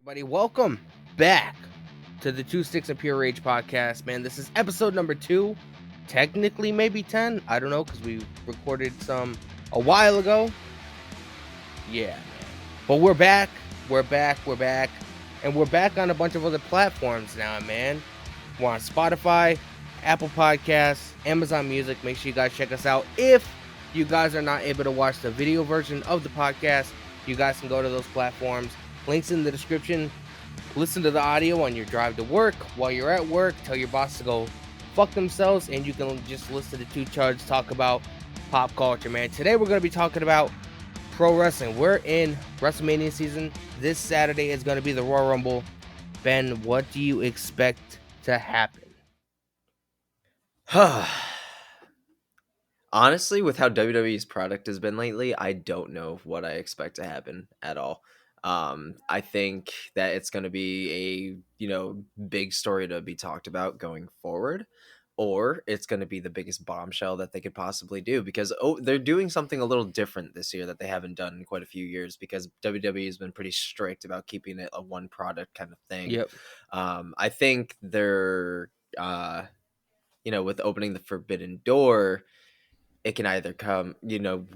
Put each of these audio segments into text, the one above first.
Everybody, welcome back to the Two Sticks of Pure Rage podcast, man. This is episode number 2, technically maybe 10. I don't know, because we recorded some a while ago. Yeah, man. But we're back, and we're back on a bunch of other platforms now, man. We're on Spotify, Apple Podcasts, Amazon Music. Make sure you guys check us out. If you guys are not able to watch the video version of the podcast, you guys can go to those platforms. Links in the description. Listen to the audio on your drive to work, while you're at work. Tell your boss to go fuck themselves, and you can just listen to two chuds talk about pop culture, man. Today we're going to be talking about pro wrestling. We're in WrestleMania season. This Saturday is going to be the Royal Rumble. Ben, what do you expect to happen? Honestly, with how WWE's product has been lately, I don't know what I expect to happen at all. I think that it's going to be a big story to be talked about going forward, or it's going to be the biggest bombshell that they could possibly do because they're doing something a little different this year that they haven't done in quite a few years because WWE has been pretty strict about keeping it a one product kind of thing. Yep. I think they're with opening the Forbidden Door, it can either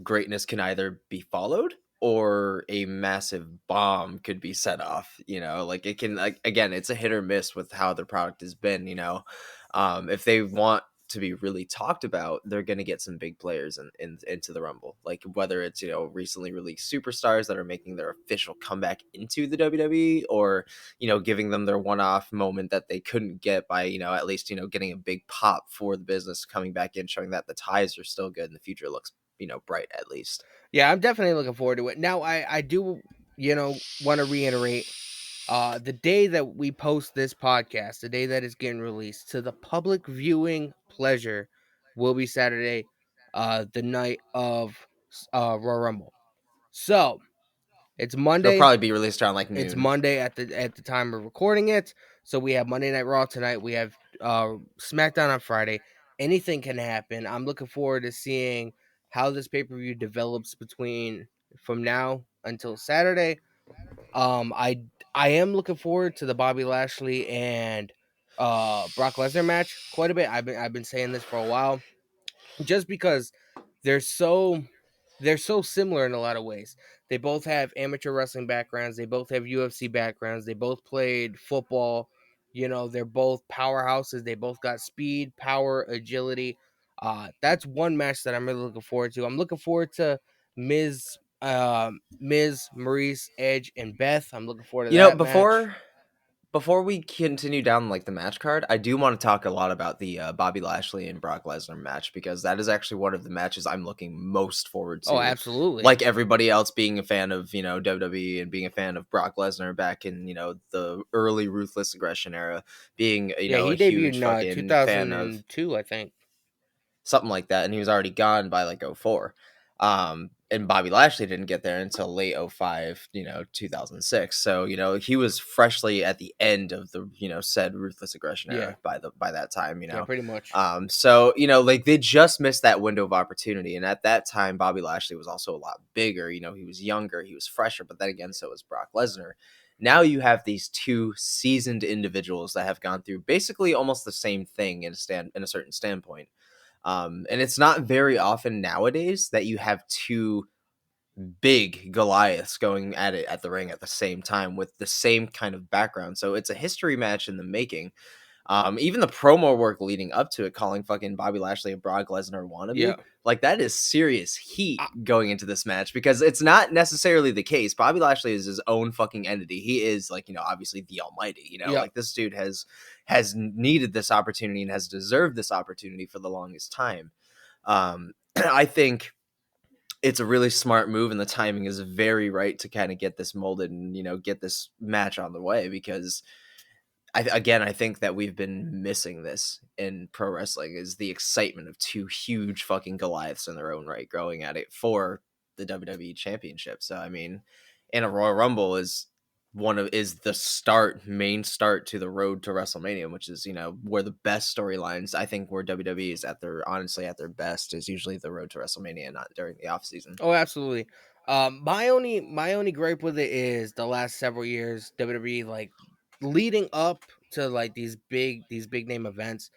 greatness can either be followed or a massive bomb could be set off. Like it can, like, again, it's a hit or miss with how the product has been. If they want to be really talked about, they're going to get some big players into the Rumble, like whether it's recently released superstars that are making their official comeback into the WWE, or giving them their one-off moment that they couldn't get by at least getting a big pop for the business coming back in, showing that the ties are still good and the future looks bright at least. Yeah, I'm definitely looking forward to it. Now, I do, want to reiterate, the day that we post this podcast, the day that it's getting released to the public viewing pleasure, will be Saturday, the night of Royal Rumble. So it's It'll Monday. probably be released around like noon. It's Monday at the time we're recording it. So we have Monday Night Raw tonight. We have SmackDown on Friday. Anything can happen. I'm looking forward to seeing how this pay-per-view develops from now until Saturday. I am looking forward to the Bobby Lashley and Brock Lesnar match quite a bit. I've been saying this for a while, just because they're so similar in a lot of ways. They both have amateur wrestling backgrounds. They both have UFC backgrounds. They both played football. They're both powerhouses. They both got speed, power, agility. That's one match that I'm really looking forward to. I'm looking forward to Miz, Maurice, Edge, and Beth. I'm looking forward to that match. Before we continue down like the match card, I do want to talk a lot about the Bobby Lashley and Brock Lesnar match, because that is actually one of the matches I'm looking most forward to. Oh, absolutely. Like everybody else, being a fan of WWE and being a fan of Brock Lesnar back in the early Ruthless Aggression era, being he a debuted huge in fucking fan of 2002, I think. something like that, and he was already gone by like 04. And Bobby Lashley didn't get there until late 05, 2006. So, he was freshly at the end of the, said Ruthless Aggression era by that time, Yeah, pretty much. So, like they just missed that window of opportunity. And at that time, Bobby Lashley was also a lot bigger. He was younger, he was fresher, but then again, so was Brock Lesnar. Now you have these two seasoned individuals that have gone through basically almost the same thing in a certain standpoint. And it's not very often nowadays that you have two big Goliaths going at it at the ring at the same time with the same kind of background. So it's a history match in the making. Even the promo work leading up to it, calling fucking Bobby Lashley a Brock Lesnar wannabe, like that is serious heat going into this match, because it's not necessarily the case. Bobby Lashley is his own fucking entity. He is like, obviously the almighty, like this dude has needed this opportunity and has deserved this opportunity for the longest time. I think it's a really smart move, and the timing is very right to kind of get this molded and get this match on the way, because I think that we've been missing this in pro wrestling, is the excitement of two huge fucking Goliaths in their own right going at it for the WWE Championship. So I mean, and a Royal Rumble is the main start to the road to WrestleMania, which is where the best storylines, I think, where WWE is honestly at their best, is usually the road to WrestleMania, not during the off season. Oh, absolutely. My only gripe with it is the last several years WWE, like, leading up to like these big name events.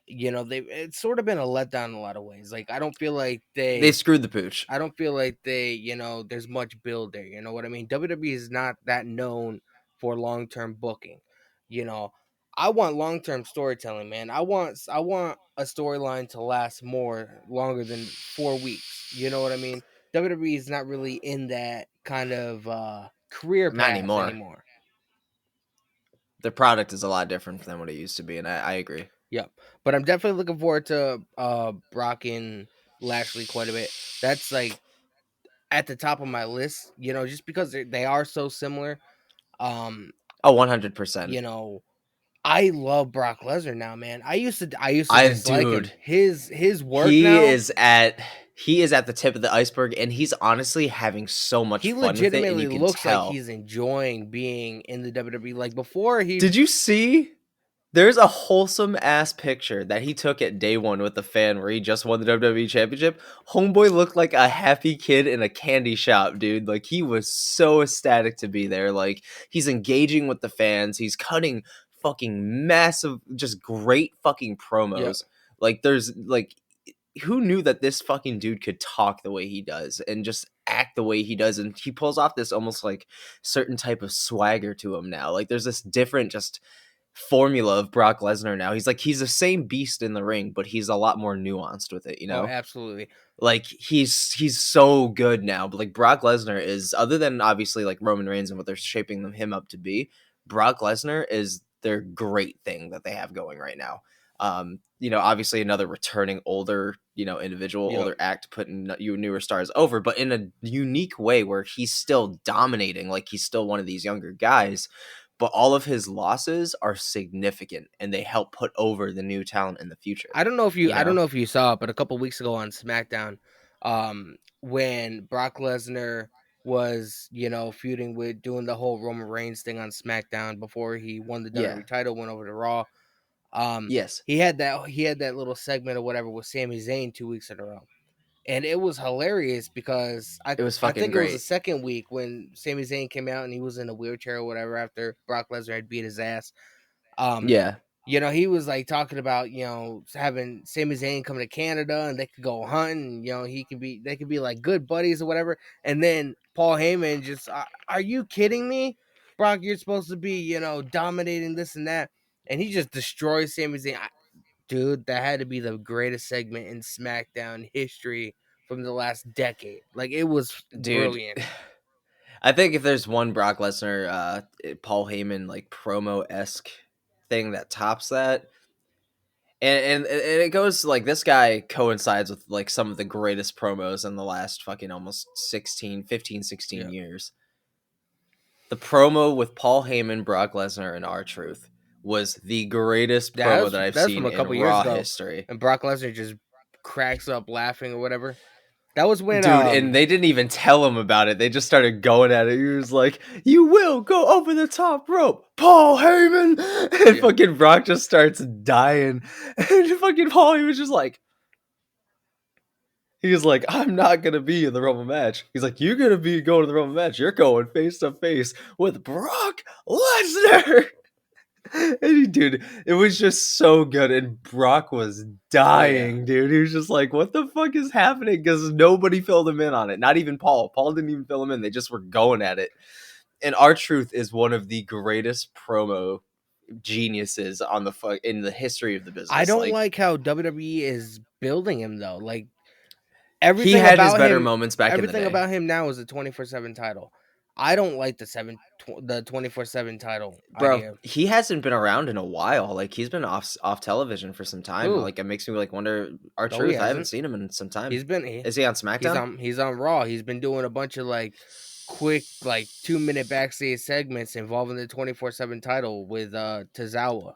They it's sort of been a letdown in a lot of ways. Like, They screwed the pooch. I don't feel like there's much build there. You know what I mean? WWE is not that known for long term booking. You know, I want long term storytelling, man. I want a storyline to last longer than 4 weeks. You know what I mean? WWE is not really in that kind of career Not path anymore. anymore. Their product is a lot different than what it used to be, and I agree. Yep. But I'm definitely looking forward to Brock and Lashley quite a bit. That's like at the top of my list, just because they are so similar. Um, Oh, 100%. you know, I love Brock Lesnar now, man. I used to I dislike him. dude, His work he now, is at he is at the tip of the iceberg, and he's honestly having so much he fun with it, and you legitimately can looks like tell. he's enjoying being in the WWE. Like before Did you see? There's a wholesome ass picture that he took at day one with the fan where he just won the WWE Championship. Homeboy looked like a happy kid in a candy shop, dude. Like, he was so ecstatic to be there. Like, he's engaging with the fans. He's cutting fucking massive, just great fucking Yep. promos. Like, there's like, who knew that this fucking dude could talk the way he does and just act the way he does, and he pulls off this almost like certain type of swagger to him now. Like, there's this different just formula of Brock Lesnar now. He's the same beast in the ring, but he's a lot more nuanced with it, you Oh, know? absolutely. Like, he's so good now. But like, Brock Lesnar is, other than obviously like Roman Reigns and what they're shaping him up to be, Brock Lesnar is their great thing that they have going right now. Obviously another returning older, individual, Yep. older act, putting you newer stars over, but in a unique way where he's still dominating, like he's still one of these younger guys, but all of his losses are significant and they help put over the new talent in the future, I don't you know? know if you saw it, but a couple weeks ago on SmackDown, when Brock Lesnar was, feuding with doing the whole Roman Reigns thing on SmackDown before he won the Yeah. WWE title, went over to Raw. Um, Yes. he had that little segment or whatever with Sami Zayn 2 weeks in a row. And it was hilarious because I It was I fucking think it was the great. second week when Sami Zayn came out and he was in a wheelchair or whatever after Brock Lesnar had beat his ass. Um, Yeah. he was like talking about, having Sami Zayn come to Canada and they could go hunting. They could be like good buddies or whatever. And then Paul Heyman just, are you kidding me, Brock? You're supposed to be, dominating this and that, and he just destroys Sami Zayn. Dude, that had to be the greatest segment in SmackDown history from the last decade. Like, it was Dude, brilliant. I think if there's one Brock Lesnar, Paul Heyman like promo esque thing that tops that, and it goes like, this guy coincides with like some of the greatest promos in the last fucking almost 16 Yeah, years. The promo with Paul Heyman, Brock Lesnar, and R-Truth was the greatest yeah, promo that I've that's seen from a in couple years Raw ago, history. and Brock Lesnar just cracks up laughing or whatever. That was when Dude, and they didn't even tell him about it. They just started going at it. He was like, "You will go over the top rope, Paul Heyman." And yeah, fucking Brock just starts dying. And fucking Paul Heyman's just like, he was like, "I'm not gonna be in the Rumble match." He's like, "You're gonna be going to the Rumble match. You're going face to face with Brock Lesnar." And dude, it was just so good, and Brock was oh yeah. dying, dude. He was just like, "What the fuck is happening?" Because nobody filled him in on it. Not even Paul. Paul didn't even fill him in. They just were going at it. And R-Truth is one of the greatest promo geniuses on the in the history of the I business. don't Like, like how WWE is building him though. Like, he everything had his about better him, moments back in the everything day. about him now is a 24/7 title. I don't like the 24/7 title Bro, idea. he hasn't been around in a while. Like, he's been off television for some time. Who? Like, it makes me like wonder, No, he R-Truth, I haven't hasn't. seen him in some time. He's been he, Is he on he's SmackDown? on he's on Raw. He's been doing a bunch of like quick, like 2 minute backstage segments involving the 24/7 title with Tozawa.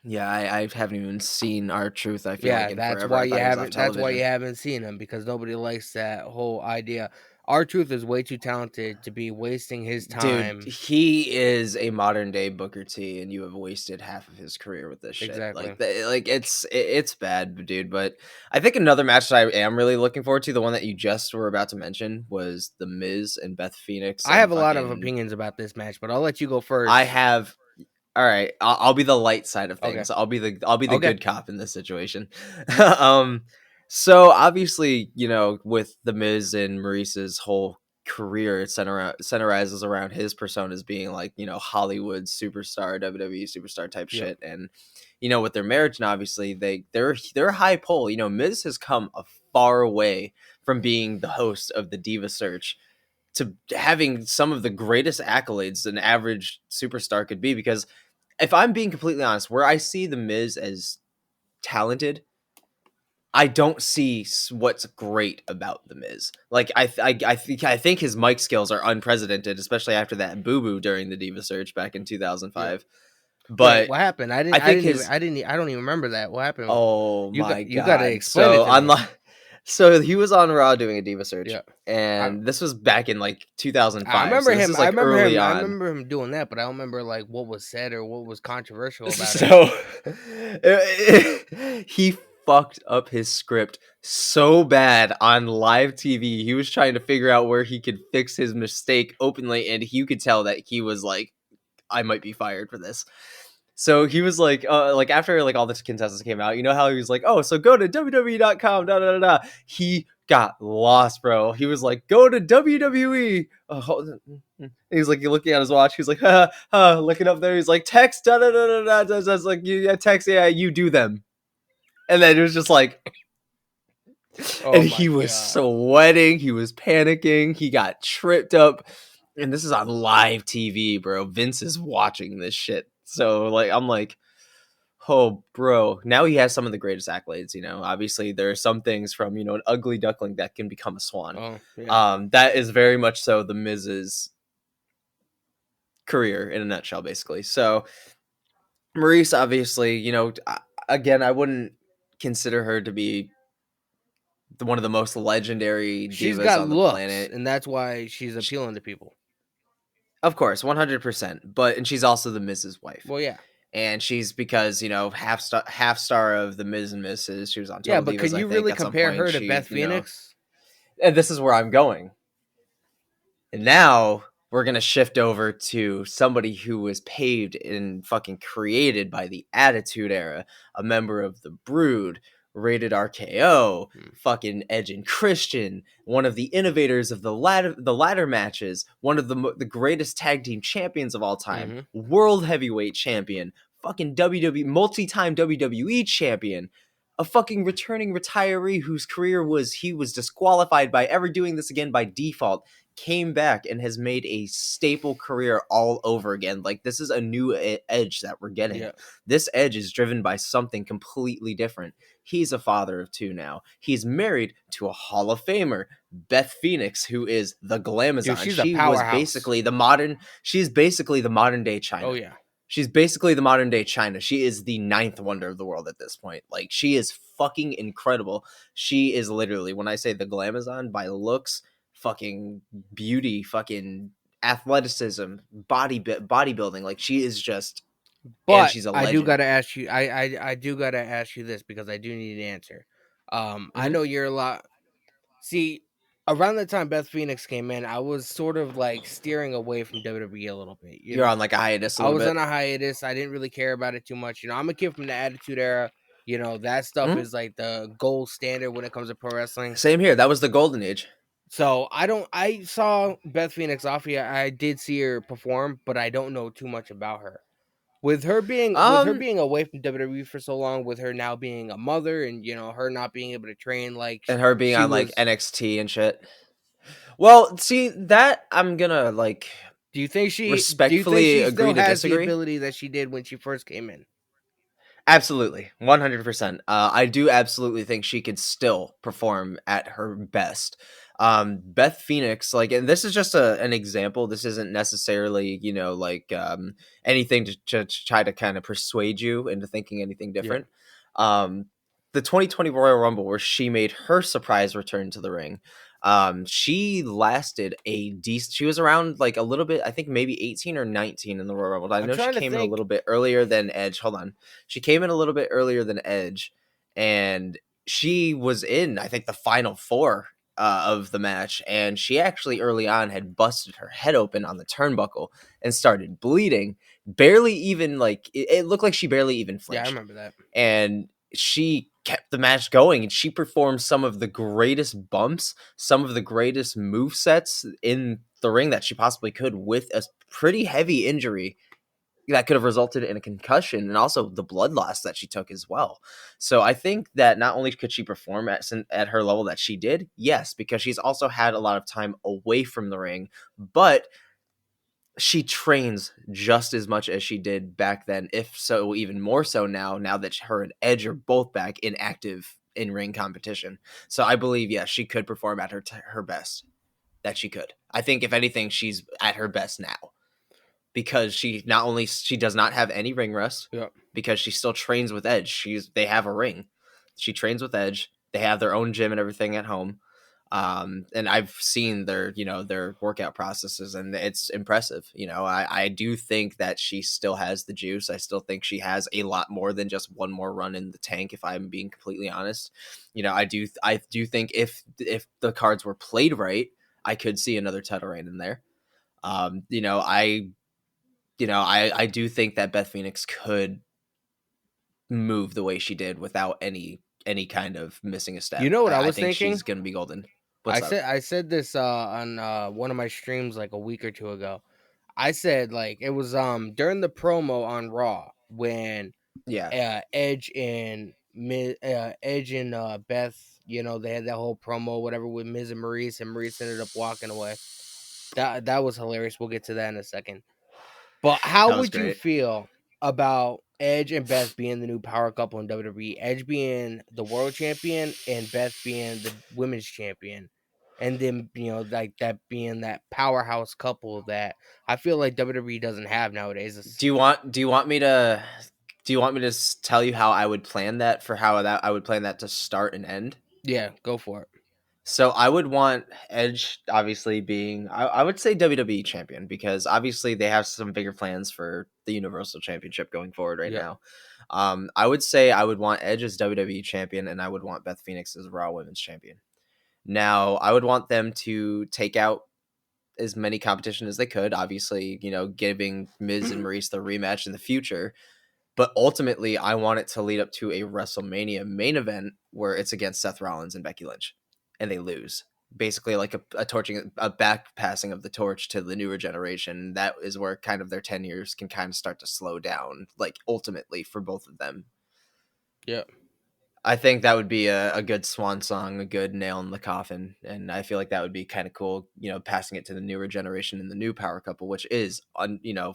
Yeah, I haven't even seen R-Truth, I feel like, Yeah, in forever. I thought he was off that's why you television. haven't seen him, because nobody likes that whole idea. R-Truth is way too talented to be wasting his Dude, time. he is a modern day Booker T, and you have wasted half of his career with this shit. Exactly. Like it's bad, dude. But I think another match that I am really looking forward to, the one that you just were about to mention, was the Miz and Beth Phoenix I and have a lot of fucking. opinions about this match, but I'll let you go I first. have. All right, I'll be the light side of Okay. things. I'll be the Okay. good cop in this situation. um, so obviously, with the Miz and Maurice's whole career, centerizes around his persona as being like Hollywood superstar, WWE superstar type Yep. shit, and with their marriage, and obviously they're a high pole. Miz has come a far way from being the host of the Diva Search to having some of the greatest accolades an average superstar could be. Because if I'm being completely honest, where I see the Miz as talented, I don't see what's great about the Miz. Like I think his mic skills are unprecedented, especially after that boo boo during the Diva Search back in Yep. 2005. Wait, But what happened? I think his I don't even remember that. What happened? Oh my You got to god. explain it to me. So he was on Raw doing a Diva Search, Yeah. I and this was back in like I 2005. remember So this him. is like early I on. remember him doing that, but I don't remember like what was said or what was controversial about it. So he fucked up his script so bad on live TV. He was trying to figure out where he could fix his mistake openly, and you could tell that he was like, I might be fired for this. So he was like after like all the contestants came out, you know how he was like, oh, so go to WWE.com, da da da da. He got lost, bro. He was like, go to WWE. He was like looking at his watch. He was like, looking up there. He's like, text, da da da da da. That's like, yeah, text, yeah, you do them. And then it was just like, Oh and my he was god. sweating. He was panicking. He got tripped up. And this is on live TV, bro. Vince is watching this shit. So like, I'm like, oh, bro. Now he has some of the greatest accolades. Obviously there are some things from an ugly duckling that can become a swan. Oh yeah. That is very much so the Miz's career in a nutshell, basically. So Maurice, obviously, again, I wouldn't consider her to be one of the most legendary She's divas got on the looks, planet. and that's why she's appealing to people. Of course, 100%. And she's also the Miz's wife. Well, yeah. And she's because half star of the Miz and Mrs. She was on Yeah, Total but Divas, can I you think, really at some compare point. her to She, Beth Phoenix? and this is where I'm going. And now we're gonna shift over to somebody who was paved and fucking created by the Attitude Era, a member of the Brood, Rated RKO, fucking Edge and Christian, one of the innovators of the ladder matches, one of the greatest tag team champions of all time, Mm-hmm. world heavyweight champion, fucking WWE multi-time WWE champion, a fucking returning retiree whose career he was disqualified by ever doing this again by default, came back and has made a staple career all over again. Like, this is a new Edge that we're getting. Yeah. This Edge is driven by something completely different. He's a father of two now. He's married to a Hall of Famer, Beth Phoenix, who is the Glamazon. Dude, she's a powerhouse. She's basically the modern day China. Oh yeah. She's basically the modern day China. She is the ninth wonder of the world at this point. Like, she is fucking incredible. She is literally, when I say the Glamazon, by looks, fucking beauty, fucking athleticism, bodybuilding. Like, she is just, and But she's a I do legend. gotta ask you. I do gotta ask you this because I do need an answer. I Mhm. know you're a lot. See, around the time Beth Phoenix came in, I was sort of like steering away from WWE a little bit. You're on like a hiatus a I little was bit. on a hiatus. I didn't really care about it too much. I'm a kid from the Attitude Era. That stuff Mhm. is like the gold standard when it comes to pro wrestling. Same here. That was the golden age. So I saw Beth Phoenix off here. I did see her perform, but I don't know too much about her. With her Um, being away from WWE for so long, with her now being a mother and her not being able to train like and her being she on like was. NXT and shit. Well, see, that I'm gonna like Do you think respectfully she still agree to has the disagree. ability that she did when she first came in? Absolutely, 100%. I do absolutely think she could still perform at her best. Beth Phoenix, like, and this is just an example. This isn't necessarily, anything to try to kind of persuade you into thinking anything Yeah. different. Um, the 2020 Royal Rumble, where she made her surprise return to the ring. She lasted a decent. She was around like a little bit. I think maybe 18 or 19 in the Royal Rumble. I I'm know she trying to came in a think. little bit earlier than Edge. Hold on, she came in a little bit earlier than Edge, and she was in I think the final four of the match, and she actually early on had busted her head open on the turnbuckle and started bleeding. Barely even like it looked like she barely even Yeah, I flinched, remember that. and she kept the match going, and she performed some of the greatest bumps, some of the greatest move sets in the ring that she possibly could with a pretty heavy injury that could have resulted in a concussion and also the blood loss that she took as well. So I think that not only could she perform at her level that she did, yes, because she's also had a lot of time away from the ring, but she trains just as much as she did back then, if so even more so now that her and Edge are both back in active in-ring competition. So I believe, yes, she could perform at her best. That she could. I think if anything, she's at her best now because she does not have any ring rust Yeah. because she still trains with Edge. They have a ring. She trains with Edge. They have their own gym and everything at home. And I've seen their workout processes, and it's impressive. I do think that she still has the juice. I still think she has a lot more than just one more run in the tank, if I'm being completely honest. I do think if the cards were played right, I could see another title reign in there. I do think that Beth Phoenix could move the way she did without any kind of missing a You step. know what I I was think thinking? she's gonna be golden. I What's up? said I said this on one of my streams like a week or two ago. I said like it was during the promo on Raw when Yeah, Edge and Beth, they had that whole promo whatever with Miz and Maurice, and Maurice ended up walking away. That was hilarious. We'll get to that in a second. But how that was would you great. feel about Edge and Beth being the new power couple in WWE? Edge being the world champion and Beth being the women's champion. And then, like that being that powerhouse couple that I feel like WWE doesn't have nowadays. Do you want me to tell you how I would plan that for how that I would plan that to start and end? Yeah, go for it. So I would want Edge obviously being I would say WWE champion because obviously they have some bigger plans for the Universal Championship going forward right Yep. now. I would say I would want Edge as WWE champion, and I would want Beth Phoenix as Raw Women's champion. Now I would want them to take out as many competition as they could, obviously, giving Miz and Maurice the rematch in the future. But ultimately, I want it to lead up to a WrestleMania main event where it's against Seth Rollins and Becky Lynch, and they lose. Basically, like a back passing of the torch to the newer generation. That is where kind of their 10 years can kind of start to slow down, like ultimately for both of them. Yep. I think that would be a good swan song, a good nail in the coffin, and I feel like that would be kind of cool. Passing it to the newer generation and the new power couple, which is,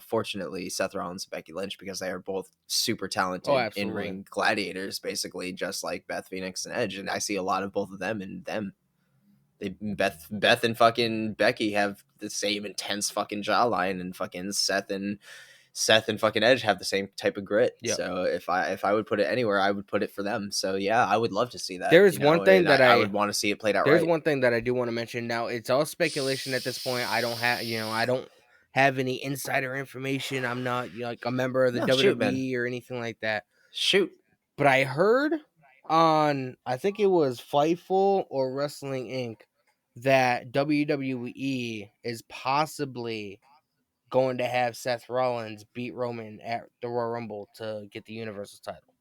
fortunately, Seth Rollins and Becky Lynch, because they are both super Oh, talented in absolutely. ring gladiators, basically, just like Beth Phoenix and Edge, and I see a lot of both of them in them. Beth and fucking Becky have the same intense fucking jawline, and fucking Seth and fucking Edge have the same type of grit. Yep. So if I would put it anywhere, I would put it for them. So yeah, I would love to see that. There's one thing And I, that I would want to see it played out there's right. one thing that I do want to mention. Now, it's all speculation at this point. I don't have any insider information. I'm not like a member of the No, shoot, man, WWE or anything like that. shoot. But I heard on, I think it was Fightful or Wrestling Inc., that WWE is possibly going to have Seth Rollins beat Roman at the Royal Rumble to get the Universal title.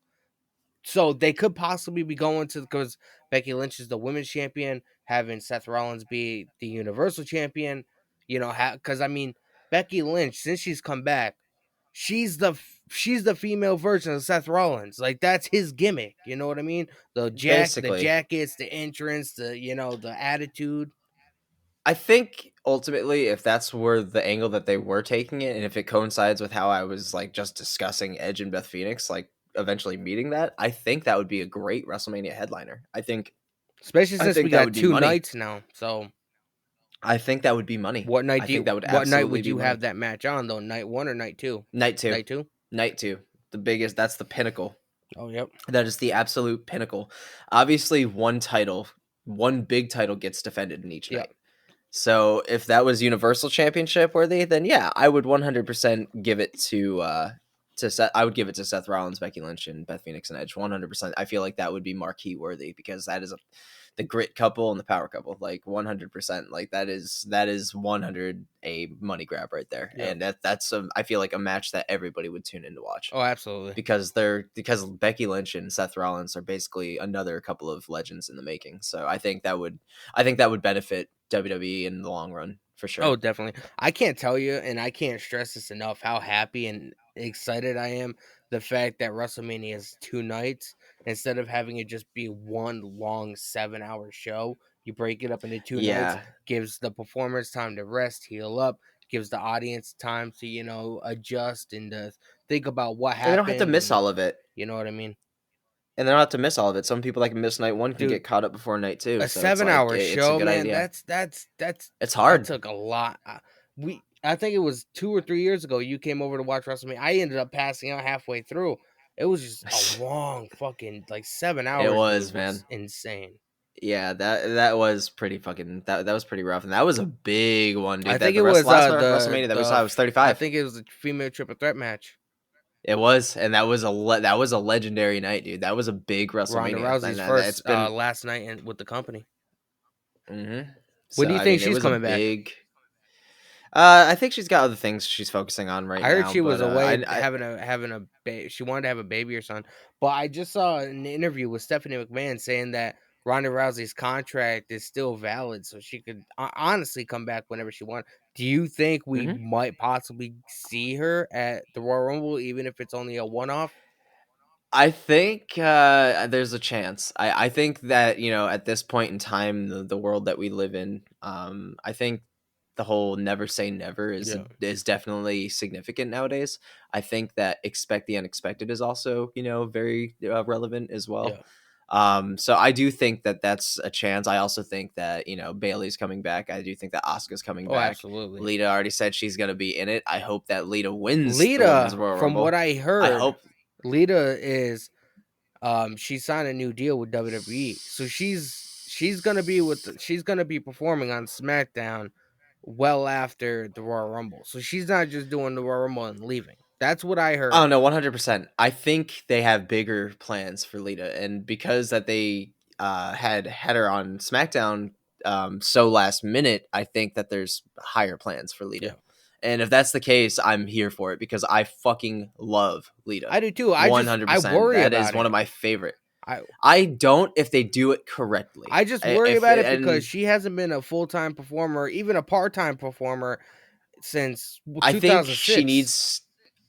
So they could possibly be going to, because Becky Lynch is the women's champion, having Seth Rollins be the Universal champion. Because I mean, Becky Lynch, since she's come back, she's the female version of Seth Rollins. Like that's his gimmick. You know what I mean? The Basically, jackets, the entrance, the attitude. I think ultimately, if that's where the angle that they were taking it, and if it coincides with how I was like just discussing Edge and Beth Phoenix, like eventually meeting that, I think that would be a great WrestleMania headliner. I think Especially I since we think that got would be two money. nights now. So I think that would be money. I think that would what night absolutely would be you money. have that match on though? Night one or night two? Night two. Night two? Night two. The biggest, that's the pinnacle. Oh yep. That is the absolute pinnacle. Obviously, one title. one big title gets defended in each Yeah. night. So if that was Universal Championship worthy, then yeah, I would 100% give it to Seth. I would give it to Seth Rollins, Becky Lynch, and Beth Phoenix and Edge. 100%. I feel like that would be marquee worthy because that is the grit couple and the power couple. Like 100%. Like that is 100 a money grab right there, Yeah. and that's I feel like a match that everybody would tune in to watch Oh, absolutely. because Becky Lynch and Seth Rollins are basically another couple of legends in the making. So I think that would benefit WWE in the long run for sure. Oh, definitely. I can't tell you, and I can't stress this enough, how happy and excited I am. The fact that WrestleMania is 2 nights instead of having it just be one long 7-hour show. You break it up into 2 nights, Yeah, gives the performers time to rest, heal up, gives the audience time to, adjust and to think about what and they don't have to happened. miss And all of it. you know what I mean? And they don't have to miss all of it. Some people that can miss night one can Dude, get caught up before night two. a So it's 7-hour it's a show, good man. idea. It's That hard. took a lot. I think it was 2 or 3 years ago. You came over to watch WrestleMania. I ended up passing out halfway through. It was just a long fucking like seven It hours, was, dude. Was man. insane. Yeah, that was pretty fucking that was pretty rough, and that was a big one, I dude. That think the it rest was last WrestleMania that we saw was I 35. think it was a female triple threat match. It was, and that was that was a legendary night, dude. That was a big Ronda WrestleMania, Rousey's and first it's been. last night with the company. When So do you I think mean, it she's was a coming back? big. I think she's got other things she's focusing on right I heard now, she was but away I having a she wanted to have a baby or something. But I just saw an interview with Stephanie McMahon saying that Ronda Rousey's contract is still valid, so she could honestly come back whenever she wants. Do you think we mhm. might possibly see her at the Royal Rumble, even if it's only a one-off? I think there's a chance. I think that at this point in time, the world that we live in, I think the whole never say never Yeah, is definitely significant nowadays. I think that expect the unexpected is also very relevant as well. yeah. So I do think that that's a chance. I also think that Bailey's coming back. I do think that Asuka's coming Oh, back. absolutely. Lita already said she's gonna be in it. I hope that Lita wins the women's Lita, Royal from what Rumble. I I heard, hope. Lita is she signed a new deal with WWE. So she's gonna be she's gonna be performing on SmackDown well after the Royal Rumble. So she's not just doing the Royal Rumble and leaving. That's what I Oh heard. no, 100%. I think they have bigger plans for Lita, and because that they had her on SmackDown so last minute, I think that there's higher plans for Lita. Yeah. And if that's the case, I'm here for it because I fucking love Lita. I do too. I 100%. worry That is about one it. of my favorite. I I don't if they do it correctly. I just worry If about it because and she hasn't been a full-time performer, even a part-time performer since I think she 2006. needs.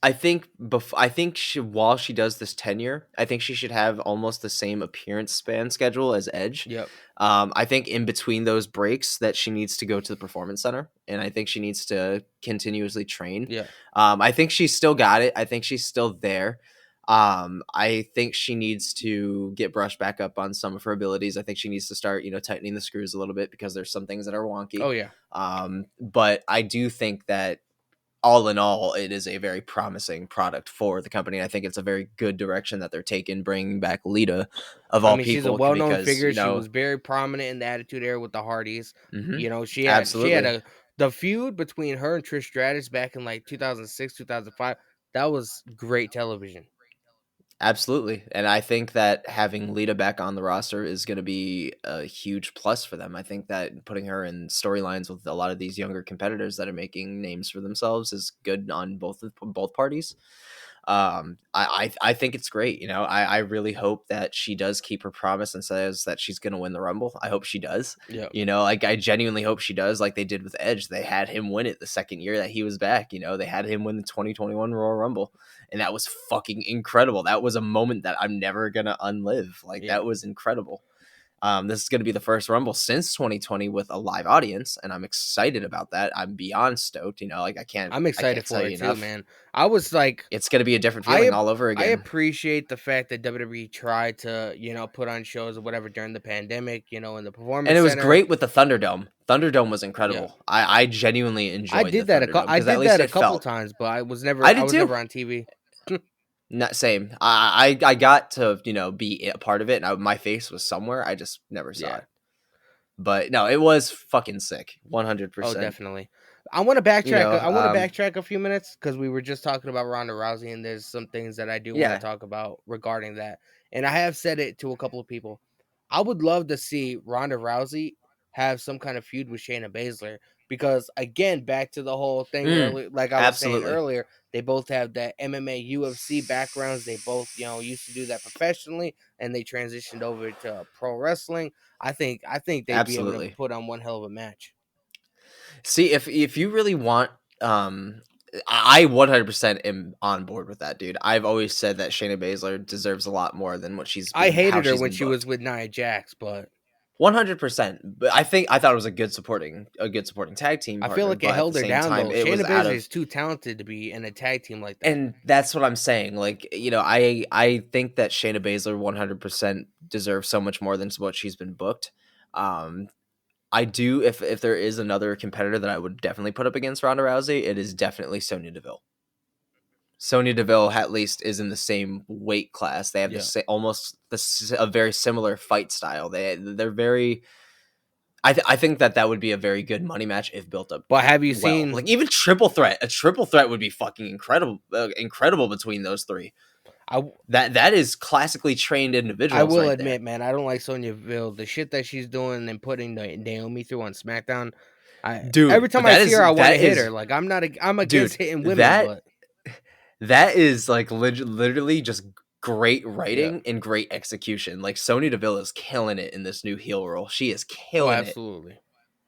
I think while she does this tenure, I think she should have almost the same appearance span schedule as Edge. Yep. I think in between those breaks that she needs to go to the performance center, and I think she needs to continuously train. Yeah. I think she's still got it. I think she's still there. I think she needs to get brushed back up on some of her abilities. I think she needs to start, tightening the screws a little bit because there's some things that are wonky. Oh yeah. But I do think that all in all, it is a very promising product for the company. I think it's a very good direction that they're taking, bringing back Lita, of I all mean, she's a people, well-known because figure. She was very prominent in the Attitude Era with the Hardys. mhm, She had absolutely, the feud between her and Trish Stratus back in like 2006, 2005. That was great television. absolutely, and I think that having Lita back on the roster is going to be a huge plus for them. I think that putting her in storylines with a lot of these younger competitors that are making names for themselves is good on both parties. I think it's great. I really hope that she does keep her promise and says that she's going to win the Rumble. I hope she does. Yeah. Like I genuinely hope she does, like they did with Edge. They had him win it the second year that he was back. They had him win the 2021 Royal Rumble, and that was fucking incredible. That was a moment that I'm never gonna unlive. Like Yeah. that was incredible. This is going to be the first Rumble since 2020 with a live audience, and I'm excited about that. I'm beyond stoked. Like I'm I excited can't tell for you it too, enough. man. I was like It's going to be a different I feeling all over I again. appreciate the fact that WWE tried to, put on shows or whatever during the pandemic, in the And it performance was center. great with the Thunderdome. Thunderdome was Yeah. incredible. I genuinely enjoyed the Thunderdome I because at did least that a it couple felt. times, but I I did was too. never on TV. Not same. I got to be a part of it, and my face was somewhere. I just never saw Yeah. it. But no, it was fucking sick, Oh, 100%. definitely. I want to backtrack. I want to Um, backtrack a few minutes because we were just talking about Ronda Rousey, and there's some things that I do want to yeah, talk about regarding that. And I have said it to a couple of people. I would love to see Ronda Rousey have some kind of feud with Shayna Baszler because, again, back to the whole thing earlier, like I was saying absolutely, earlier, they both have that MMA, UFC backgrounds. They both, used to do that professionally, and they transitioned over to pro wrestling. I think they'd be able to absolutely. put on one hell of a match. See, if you really want, I 100% am on board with that, dude. I've always said that Shayna Baszler deserves a lot more than I how hated her she's when been she was booked. with Nia Jax, but 100%. But I thought it was a good supporting tag team I feel partner, like it but at the held her same down time, though. it was Shayna out Baszler of is too talented to be in a tag team like that. and that's what I'm saying. Like, I think that Shayna Baszler 100% deserves so much more than what she's been booked. Um, I do if there is another competitor that I would definitely put up against Ronda Rousey, it is definitely Sonya Deville. Sonya Deville at least is in the same weight class. They have the Yeah. same, almost a very similar fight style. They're very. I think that would be a very good money match if built up But have you well. Like seen even triple threat, a triple threat would be fucking incredible, incredible between those three. I That is classically trained I individuals will right admit, there, man, I don't like Sonya Deville. The shit that she's doing and putting Naomi through on SmackDown. I dude. every time But I see her, I want to that hit her. is Like I'm against dude. hitting women, That but that is like literally just great yeah. writing and great execution. Like Sonya Deville is killing it in this new heel role. She is Oh, killing it. absolutely.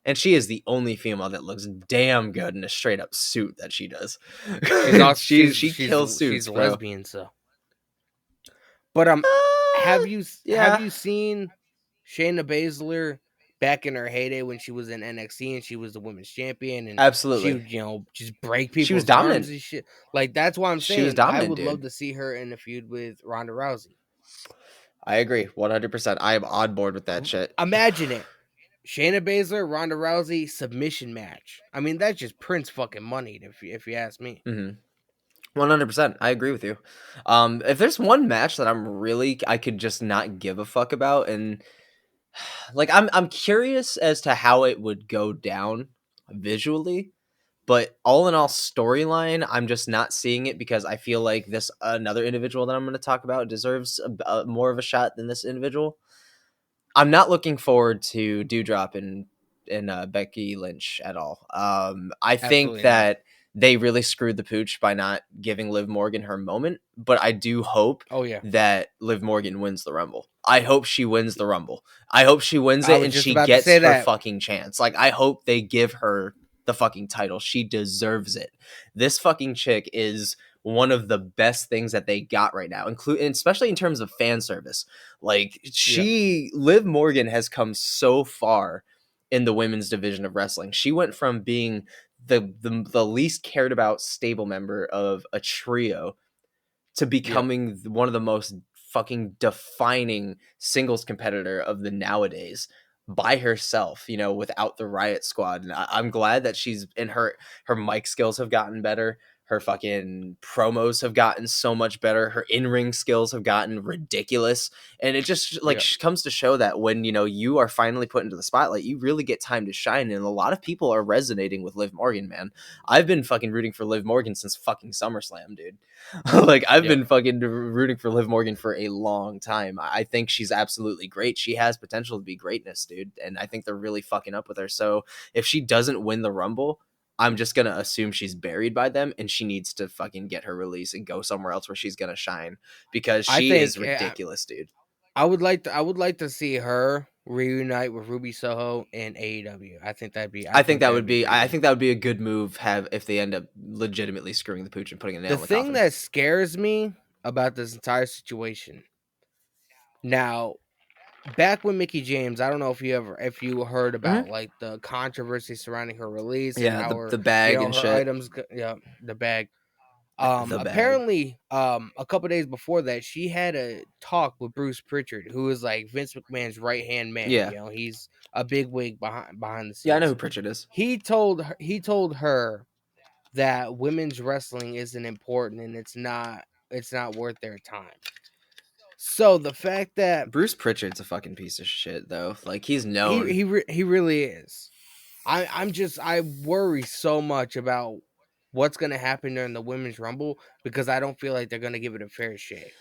And she is the only female that looks damn good in a straight up suit that she does. She's also she kills she's suits, a bro. lesbian, so. But Uh, have yeah, you seen Shayna Baszler back in her heyday when she was in NXT and she was the women's champion and she absolutely. would just break She was people's arms dominant. and shit. Like that's why I'm She was saying I dominant, would love dude. to see her in a feud with Ronda Rousey. I agree 100%. I am on board with that shit. Imagine it. Shayna Baszler, Ronda Rousey submission match. I mean, that's just Prince fucking money if you ask me. 100%. I agree with you. If there's one match that I could just not give a fuck about, and like I'm curious as to how it would go down visually, but all in all storyline, I'm just not seeing it because I feel like this another individual that I'm going to talk about deserves more of a shot than this individual. I'm not looking forward to Dewdrop and Becky Lynch at all. I think Absolutely not. that they really screwed the pooch by not giving Liv Morgan her moment, but I do hope Oh yeah. that Liv Morgan wins the Rumble. I hope she wins the Rumble. I hope she wins I it was and just she about to gets say her that. fucking chance. Like I hope they give her the fucking title. She deserves it. This fucking chick is one of the best things that they got right now, including especially in terms of fan service. Like Yeah. Liv Morgan has come so far in the women's division of wrestling. She went from being the least cared about stable member of a trio to Yeah. becoming one of the most fucking defining singles competitor of the nowadays by herself, without the Riot Squad. And I'm glad that she's in her mic skills have gotten better. Her fucking promos have gotten so much better. Her in-ring skills have gotten ridiculous. And it just like Yeah. comes to show that when, you are finally put into the spotlight, you really get time to shine. And a lot of people are resonating with Liv Morgan, man. I've been fucking rooting for Liv Morgan since fucking SummerSlam, dude. Like I've Yeah. been fucking rooting for Liv Morgan for a long time. I think she's absolutely great. She has potential to be greatness, dude. And I think they're really fucking up with her. So if she doesn't win the Rumble, I'm just gonna assume she's buried by them and she needs to fucking get her release and go somewhere else where she's gonna shine because I she is think ridiculous, dude. I would like to see her reunite with Ruby Soho in AEW. I I think think that that would would be be pretty I good. think that would be a good move have if they end up legitimately screwing the pooch and putting a nail The in the thing coffin. that scares me about this entire situation now, back when Mickey James, I don't know if you heard Hmm. about like the controversy surrounding her release and Yeah, how the bag and her shit. items, yeah, the bag. The bag. Apparently, a couple days before that, she had a talk with Bruce Pritchard, who is like Vince McMahon's right hand man. Yeah. He's a big wig behind the Yeah, I know scenes. who Pritchard is. He told her that women's wrestling isn't important and it's not worth their time. So the fact that Bruce Pritchard's a fucking piece of shit, though. Like, he's he known. he really is. I worry so much about what's gonna happen during the women's rumble because I don't feel like they're gonna give it a fair shake.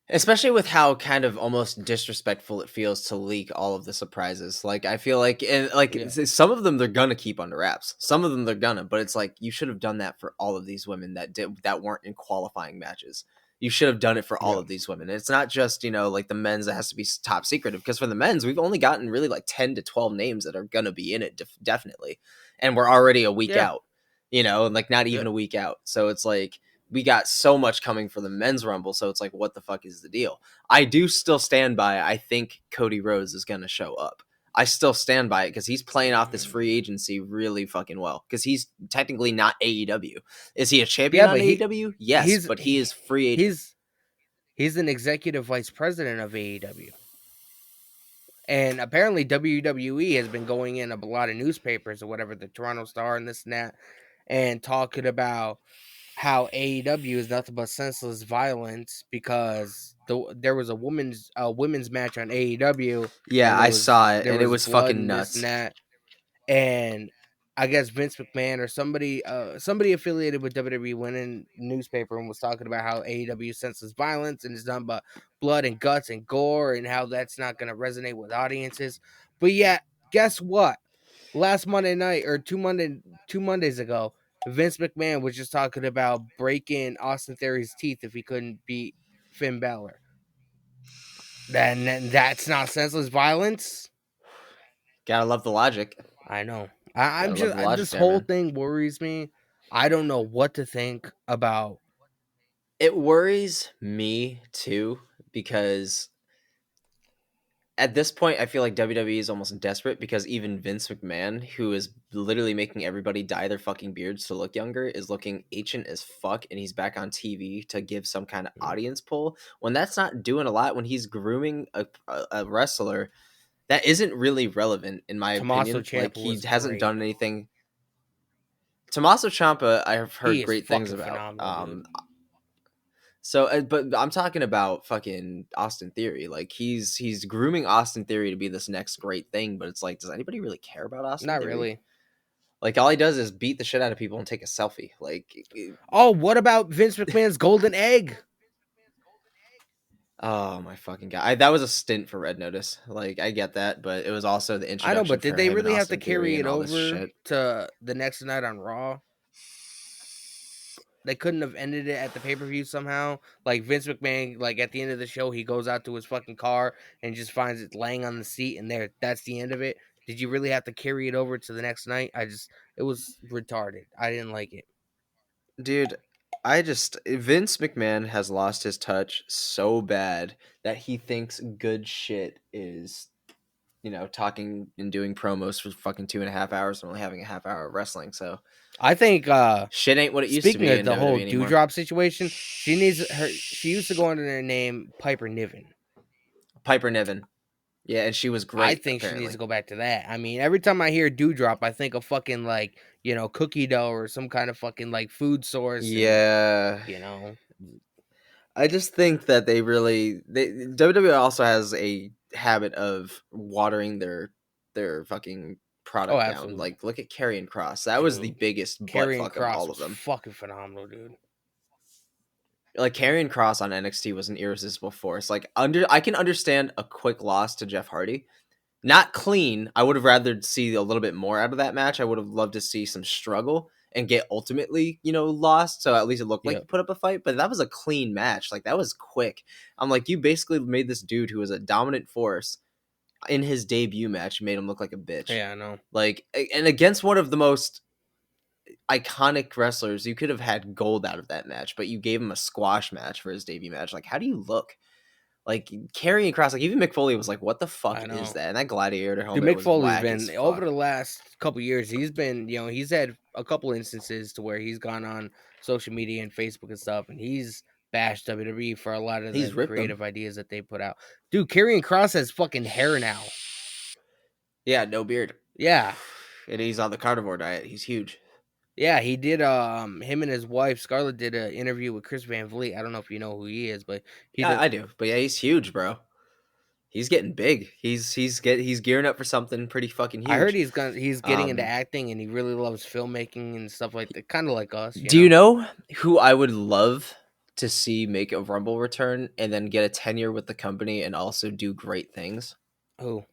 Especially with how kind of almost disrespectful it feels to leak all of the surprises. Like, I feel like, and like Yeah, some of them they're gonna keep under wraps. Some of them they're gonna, but it's like you should have done that for all of these women that weren't in qualifying matches. You should have done it for all yeah, of these women. It's not just like the men's that has to be top secret, because for the men's we've only gotten really like 10 to 12 names that are gonna be in it definitely, and we're already a week yeah, out. And like not yeah. even a week out. So it's like we got so much coming for the men's rumble, so it's like, what the fuck is the deal? I do still stand by, I think Cody Rhodes is going to show up. I still stand by it because he's playing off this free agency really fucking well, because he's technically not AEW. Is he a champion Yeah, on but AEW? Yes, he's but he is free agent. he's he's an executive vice president of AEW. And apparently WWE has been going in a lot of newspapers or whatever, the Toronto Star and this and that, and talking about how AEW is nothing but senseless violence because there was a women's match on AEW Yeah, and I saw it there and it was was blood fucking and this and nuts. that, and I guess Vince McMahon or somebody affiliated with WWE went in newspaper and was talking about how AEW senseless violence and is done but blood and guts and gore and how that's not going to resonate with audiences. But yet, guess what? Last Monday night or two Mondays ago, Vince McMahon was just talking about breaking Austin Theory's teeth if he couldn't beat Finn Balor. Then that's not senseless violence. Gotta love the logic. I know. I'm Gotta love just the logic this there, whole man. thing worries me. I don't know what to think about. It worries me too, because at this point, I feel like WWE is almost desperate, because even Vince McMahon, who is literally making everybody dye their fucking beards to look younger, is looking ancient as fuck, and he's back on TV to give some kind of audience pull. When that's not doing a lot, when he's grooming a wrestler that isn't really relevant, in my Tommaso opinion. Like, Ciampa he was hasn't great. done anything. Tommaso Ciampa, I have heard He is great things fucking about. phenomenal, dude. But I'm talking about fucking Austin Theory. Like, he's grooming Austin Theory to be this next great thing, but it's like, does anybody really care about Austin Not Theory? really. Like, all he does is beat the shit out of people and take a selfie. Like, Oh, what about Vince McMahon's golden egg? oh my fucking god, that was a stint for Red Notice. Like, I get that, but it was also the I know, introduction but did for they him and really have to Austin Theory carry and it all this over shit. to the next night on Raw? They couldn't have ended it at the pay per view somehow. Like Vince McMahon, like at the end of the show, he goes out to his fucking car and just finds it laying on the seat, and that's the end of it. Did you really have to carry it over to the next night? It was retarded. I didn't like it. Dude, Vince McMahon has lost his touch so bad that he thinks good shit is, talking and doing promos for fucking 2.5 hours and only having a half hour of wrestling. So I think shit ain't what it used to speaking be of in the whole WWE anymore. dewdrop situation, she used to go under her name Piper Niven. Piper Niven. Yeah, and she was I great, think she needs apparently. to go back to that. I mean, every time I hear dewdrop, I think of fucking like, cookie dough or some kind of fucking like food source and Yeah. you know. I just think that WWE also has a habit of watering their fucking Oh, product down. absolutely. Like, look at Karrion Cross. That was the Dude, biggest butt Karrion fuck of Cross all of was them. fucking phenomenal, dude. Like, Karrion Cross on NXT was an irresistible force. Like, I can understand a quick loss to Jeff Hardy. Not clean. I would have rather see a little bit more out of that match. I would have loved to see some struggle and get ultimately, lost. So at least it looked like Yep. he put up a fight. But that was a clean match. Like, that was quick. I'm like, you basically made this dude who was a dominant force in his debut match, made him look like a bitch. Yeah, I know. Like, and against one of the most iconic wrestlers, you could have had gold out of that match, but you gave him a squash match for his debut match. Like, how do you look? Like, carrying across, like, even Mick Foley was like, what the fuck I is know. that? And that gladiator Dude, helmet Mick was Foley's whack as been over fuck. the last couple years. He's been, he's had a couple instances to where he's gone on social media and Facebook and stuff, and he's bashed WWE for a lot of He's the ripped them. creative ideas that they put out. Dude, Karrion Cross has fucking hair now. Yeah, no beard. Yeah, And he's on the carnivore diet. He's huge. Yeah, he did. Him and his wife Scarlett did an interview with Chris Van Vliet. I don't know if you know who he is, but he Yeah, does. I do. But yeah, he's huge, bro. He's getting big. He's gearing up for something pretty fucking I heard huge. he's getting into Um, acting, and he really loves filmmaking and stuff like that. Kind of like us, you do you know. know who I would love to see make a Rumble return and then get a tenure with the company and also do great things? Who?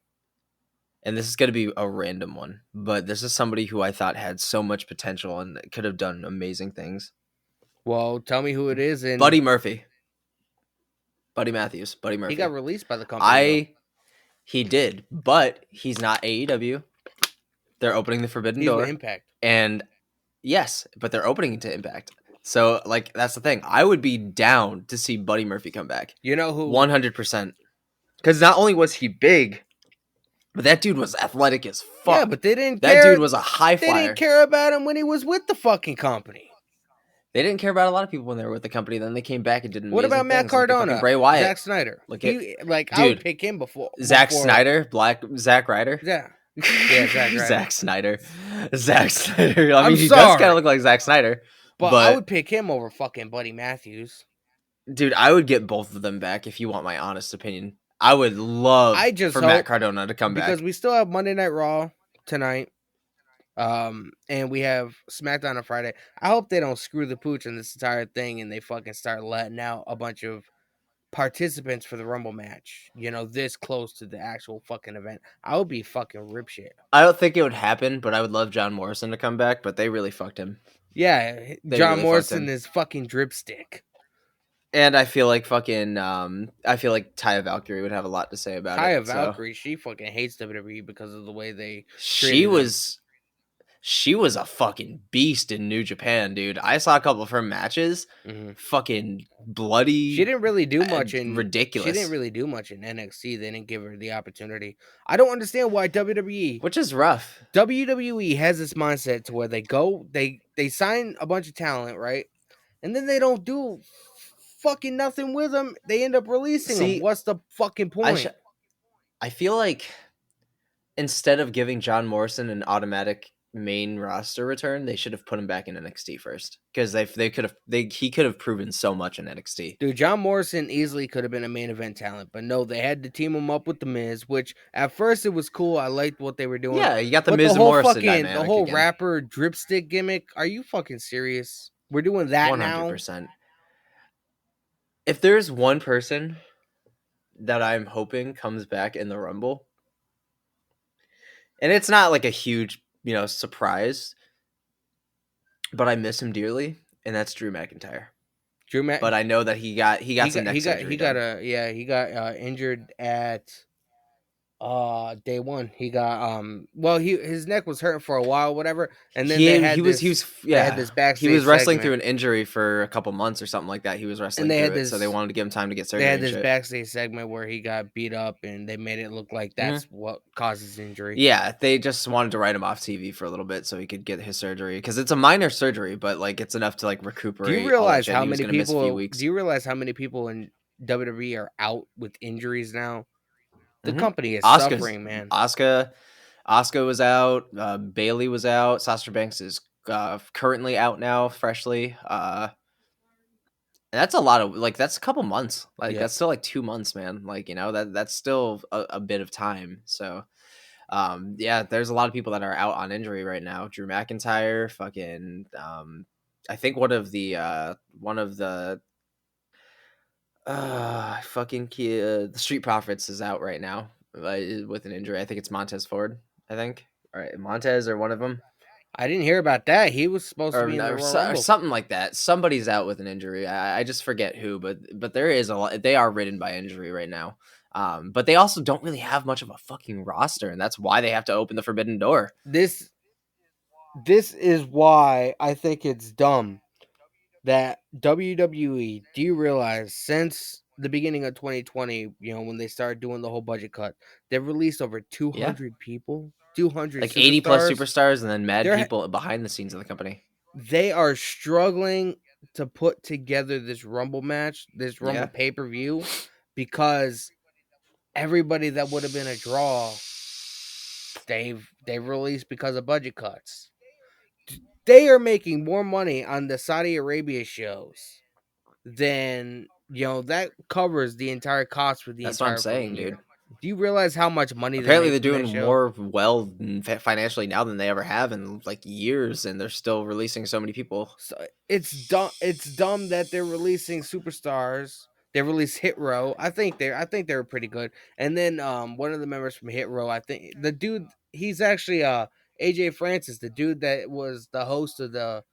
And this is going to be a random one, but this is somebody who I thought had so much potential and could have done amazing things. Well, tell me who it is. And Buddy Murphy, Buddy Matthews, Buddy he got Murphy. released by the company though. I He did, but he's not AEW. They're opening the Forbidden He's with Door, Impact. and yes, but they're opening to Impact. So like that's the thing. I would be down to see Buddy Murphy come back. You know who? 100%. Because not only was he big, but that dude was athletic as Yeah, fuck. but they didn't That care. dude was a high They didn't flyer. care about him when he was with the fucking company. They didn't care about a lot of people when they were with the company. Then they came back and did amazing What about Matt things. Look at fucking Cardona? Bray Wyatt. Zack Snyder. Look at I would dude, pick him before Zack before- Snyder, Zack Ryder. Yeah. Yeah, Zack Ryder. Zack Snyder. Zack Snyder. I I'm mean, he does kind sorry. of look like Zack Snyder. But I would pick him over fucking Buddy Matthews. Dude, I would get both of them back if you want my honest opinion. I would love for Matt Cardona to come back. Because we still have Monday Night Raw tonight. And we have SmackDown on Friday. I hope they don't screw the pooch on this entire thing and they fucking start letting out a bunch of participants for the Rumble match. You know, this close to the actual fucking event. I would be fucking rip shit. I don't think it would happen, but I would love John Morrison to come back, but they really fucked him. Yeah, They John really Morrison is fucking dripstick. And I feel like Taya Valkyrie would have a lot to say about Taya it. Valkyrie, she fucking hates WWE because of the way they She was a fucking beast in New Japan, dude. I saw a couple of her matches. Mm-hmm. Fucking bloody. She didn't really do much in ridiculous. She didn't really do much in NXT. They didn't give her the opportunity. I don't understand why WWE, which is rough. WWE has this mindset to where they sign a bunch of talent, right? And then they don't do fucking nothing with them. They end up releasing them. What's the fucking point? I feel like instead of giving John Morrison an automatic main roster return, they should have put him back in NXT first, because he could have proven so much in NXT. Dude, John Morrison easily could have been a main event talent, but no, they had to team him up with the Miz, which at first it was cool. I liked what they were doing. Yeah, you got the Miz and Morrison dynamic the whole again. rapper dripstick gimmick. Are you fucking serious? We're doing that 100%. now. If there's one person that I'm hoping comes back in the Rumble, and it's not like a huge, surprise, but I miss him dearly, and that's Drew McIntyre. But I know that he got some neck surgery. He got injured at day one. He got his neck was hurting for a while, whatever, and then they had this backstage. He was wrestling segment through an injury for a couple months or something like that. He was wrestling through it, so they wanted to give him time to get surgery. They had this backstage segment where he got beat up, and they made it look like that's what causes injury. Yeah, they just wanted to write him off TV for a little bit so he could get his surgery, because it's a minor surgery, but like it's enough to like recuperate. Do you realize how many people? Do you realize how many people in WWE are out with injuries now? The company is suffering, man. Asuka was out. Bailey was out. Sasha Banks is currently out now, freshly. And that's a lot of that's a couple months. That's still 2 months, man. That's still a bit of time. So, there's a lot of people that are out on injury right now. Drew McIntyre, fucking. I think one of the the Street Profits is out right now with an injury. I think it's Montez Ford. I think, all right, Montez or one of them. I didn't hear about that. He was supposed to be in the Royal Rumble. Something like that. Somebody's out with an injury. I just forget who, but there is a lot. They are ridden by injury right now. But they also don't really have much of a fucking roster, and that's why they have to open the Forbidden Door. This is why I think it's dumb that WWE, do you realize since the beginning of 2020, when they started doing the whole budget cut, they've released over 200 people, 200 like 80 plus superstars, and then mad people behind the scenes of the company. They are struggling to put together this Rumble match, this Rumble pay-per-view, because everybody that would have been a draw, they've released because of budget cuts. they are making more money on the Saudi Arabia shows than that covers the entire cost for the That's what I'm entire fucking saying, dude. year. Do you realize how much money they Apparently, make they're from that doing show? more well financially now than they ever have in like years, and they're still releasing so many people. So it's dumb. It's dumb that they're releasing superstars. They released Hit Row. I think they were pretty good. And then one of the members from Hit Row, I think the dude, he's actually AJ Francis, the dude that was the host of the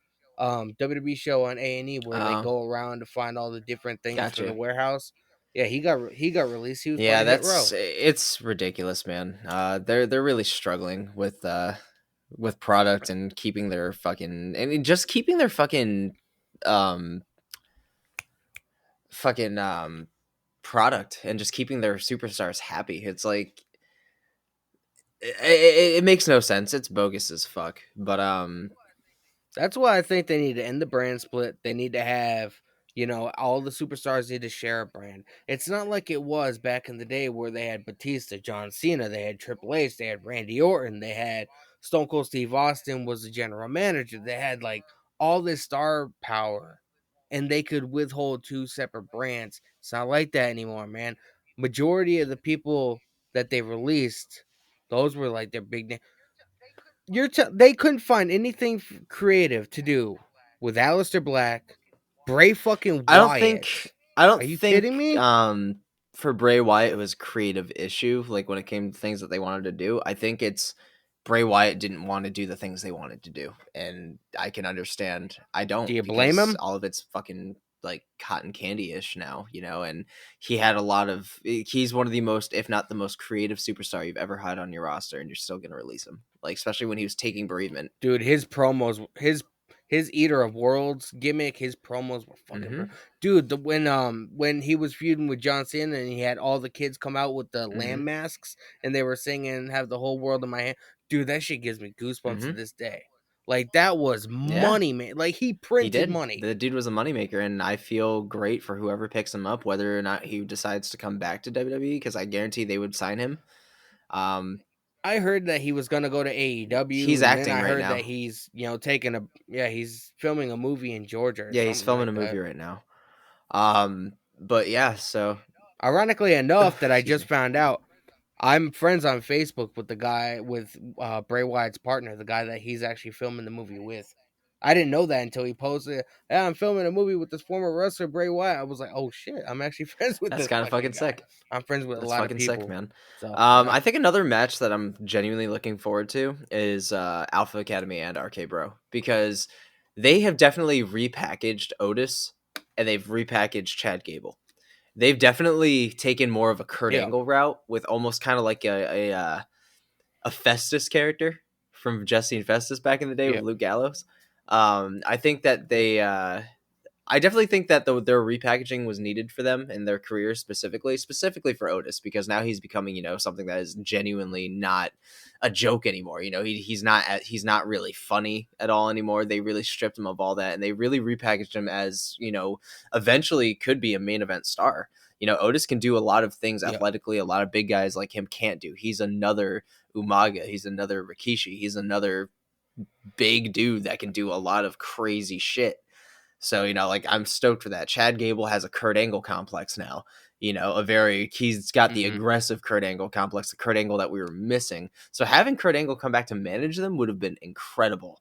WWE show on A&E where they Oh, go around to find all the different things for the gotcha. warehouse. Yeah, he got released. He was part Yeah, of Hit Row. it's ridiculous, man. They're really struggling with product and keeping their fucking just keeping their um fucking product and just keeping their superstars happy. It's like it makes no sense. It's bogus as fuck. But That's why I think they need to end the brand split. They need to have, all the superstars need to share a brand. It's not like it was back in the day where they had Batista, John Cena, they had Triple H, they had Randy Orton, they had Stone Cold Steve Austin was the general manager. They had like all this star power and they could withhold two separate brands. It's not like that anymore, man. Majority of the people that they released, those were like their big name. They couldn't find anything creative to do with Aleister Black, Bray fucking I don't Wyatt. think I Are don't you think kidding me? for Bray Wyatt it was a creative issue like when it came to things that they wanted to do. I think it's Bray Wyatt didn't want to do the things they wanted to do. And I can understand. I Do don't you blame because him? all of it's fucking like cotton candy-ish now, and he had a lot of he's one of the most if not the most creative superstar you've ever had on your roster and you're still going to release him. Like especially when he was taking bereavement. Dude, his promos, his Eater of Worlds gimmick, his promos were fucking Mhm. dude. When he was feuding with John Cena and he had all the kids come out with the lamb Mhm. masks and they were singing "Have the Whole World in My Hand," dude, that shit gives me goosebumps to Mhm. this day. Like that was Yeah. money, man. Like he He printed did. money. The dude was a moneymaker, and I feel great for whoever picks him up, whether or not he decides to come back to WWE, because I guarantee they would sign him. Um, I heard that he was gonna go to he's AEW, and then acting I right heard that now. he's he's filming a movie in Georgia or Yeah, he's something filming like a movie that. right now. But yeah, so Ironically enough, that I excuse just me. found out, I'm friends on Facebook with the guy with Bray Wyatt's partner, the guy that he's actually filming the movie with. I didn't know that until he posted, "Yeah, I'm filming a movie with this former wrestler Bray Wyatt." I was like, "Oh shit, I'm actually friends with That's this kind of fucking fucking guy." sick. I'm friends with a That's lot of fucking sick, people, man. so yeah, I think another match that I'm genuinely looking forward to is Alpha Academy and RK Bro because they have definitely repackaged Otis and they've repackaged Chad Gable. They've definitely taken more of a Kurt yeah, Angle route with almost kind of like a Festus character from Jesse and Festus back in the day with yeah, Luke Gallows. I think that yeah, I definitely think that their repackaging was needed for them in their careers specifically for Otis, because now he's becoming, something that is genuinely not a joke anymore. He's not really funny at all anymore. They really stripped him of all that and they really repackaged him as, eventually could be a main event star. Otis can do a lot of things yeah. athletically, a lot of big guys like him can't do. He's another Umaga, he's another Rikishi, he's another big dude that can do a lot of crazy shit. So, like I'm stoked for that. Chad Gable has a Kurt Angle complex now. He's got the Hmm. aggressive Kurt Angle complex, the Kurt Angle that we were missing. So having Kurt Angle come back to manage them would have been incredible.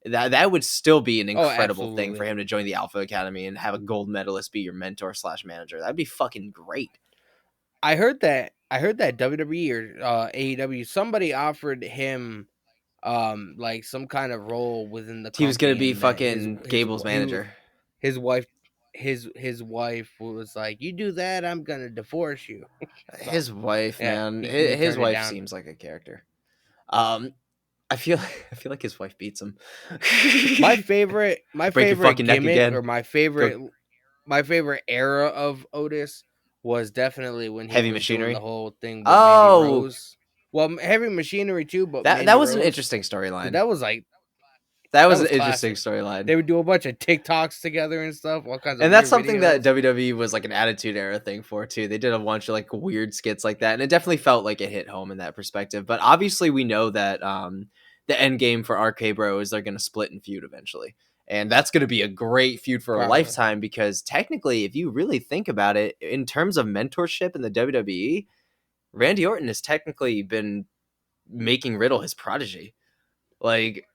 That would still be an Oh, incredible thing for absolutely. him to join the Alpha Academy and have a gold medalist be your mentor slash manager. That'd be fucking great. I heard that WWE or AEW somebody offered him like some kind of role within the He was gonna company, be and that fucking Gable's manager. his wife his wife was like, "You do that, I'm gonna divorce you." So His wife, yeah, man, he his turned it wife down. seems like a character. Um, I feel like his wife beats him. My Break your favorite fucking neck gimmick or again. Go my favorite era of Otis was definitely when he heavy was doing the machinery. whole thing with Mandy Oh, Rose. Well, Heavy Machinery too, but that Mandy was an Rose, interesting dude, storyline. that was like That that was an was interesting classic. storyline. They would do a bunch of TikToks together and stuff, all kinds of And that's weird something that videos. WWE was like an attitude era thing for too. They did a bunch of like weird skits like that, and it definitely felt like it hit home in that perspective. But obviously, we know that the end game for RK Bro is they're going to split and feud eventually. And that's going to be a great feud for a Probably. lifetime because technically, if you really think about it, in terms of mentorship in the WWE, Randy Orton has technically been making Riddle his prodigy. Like,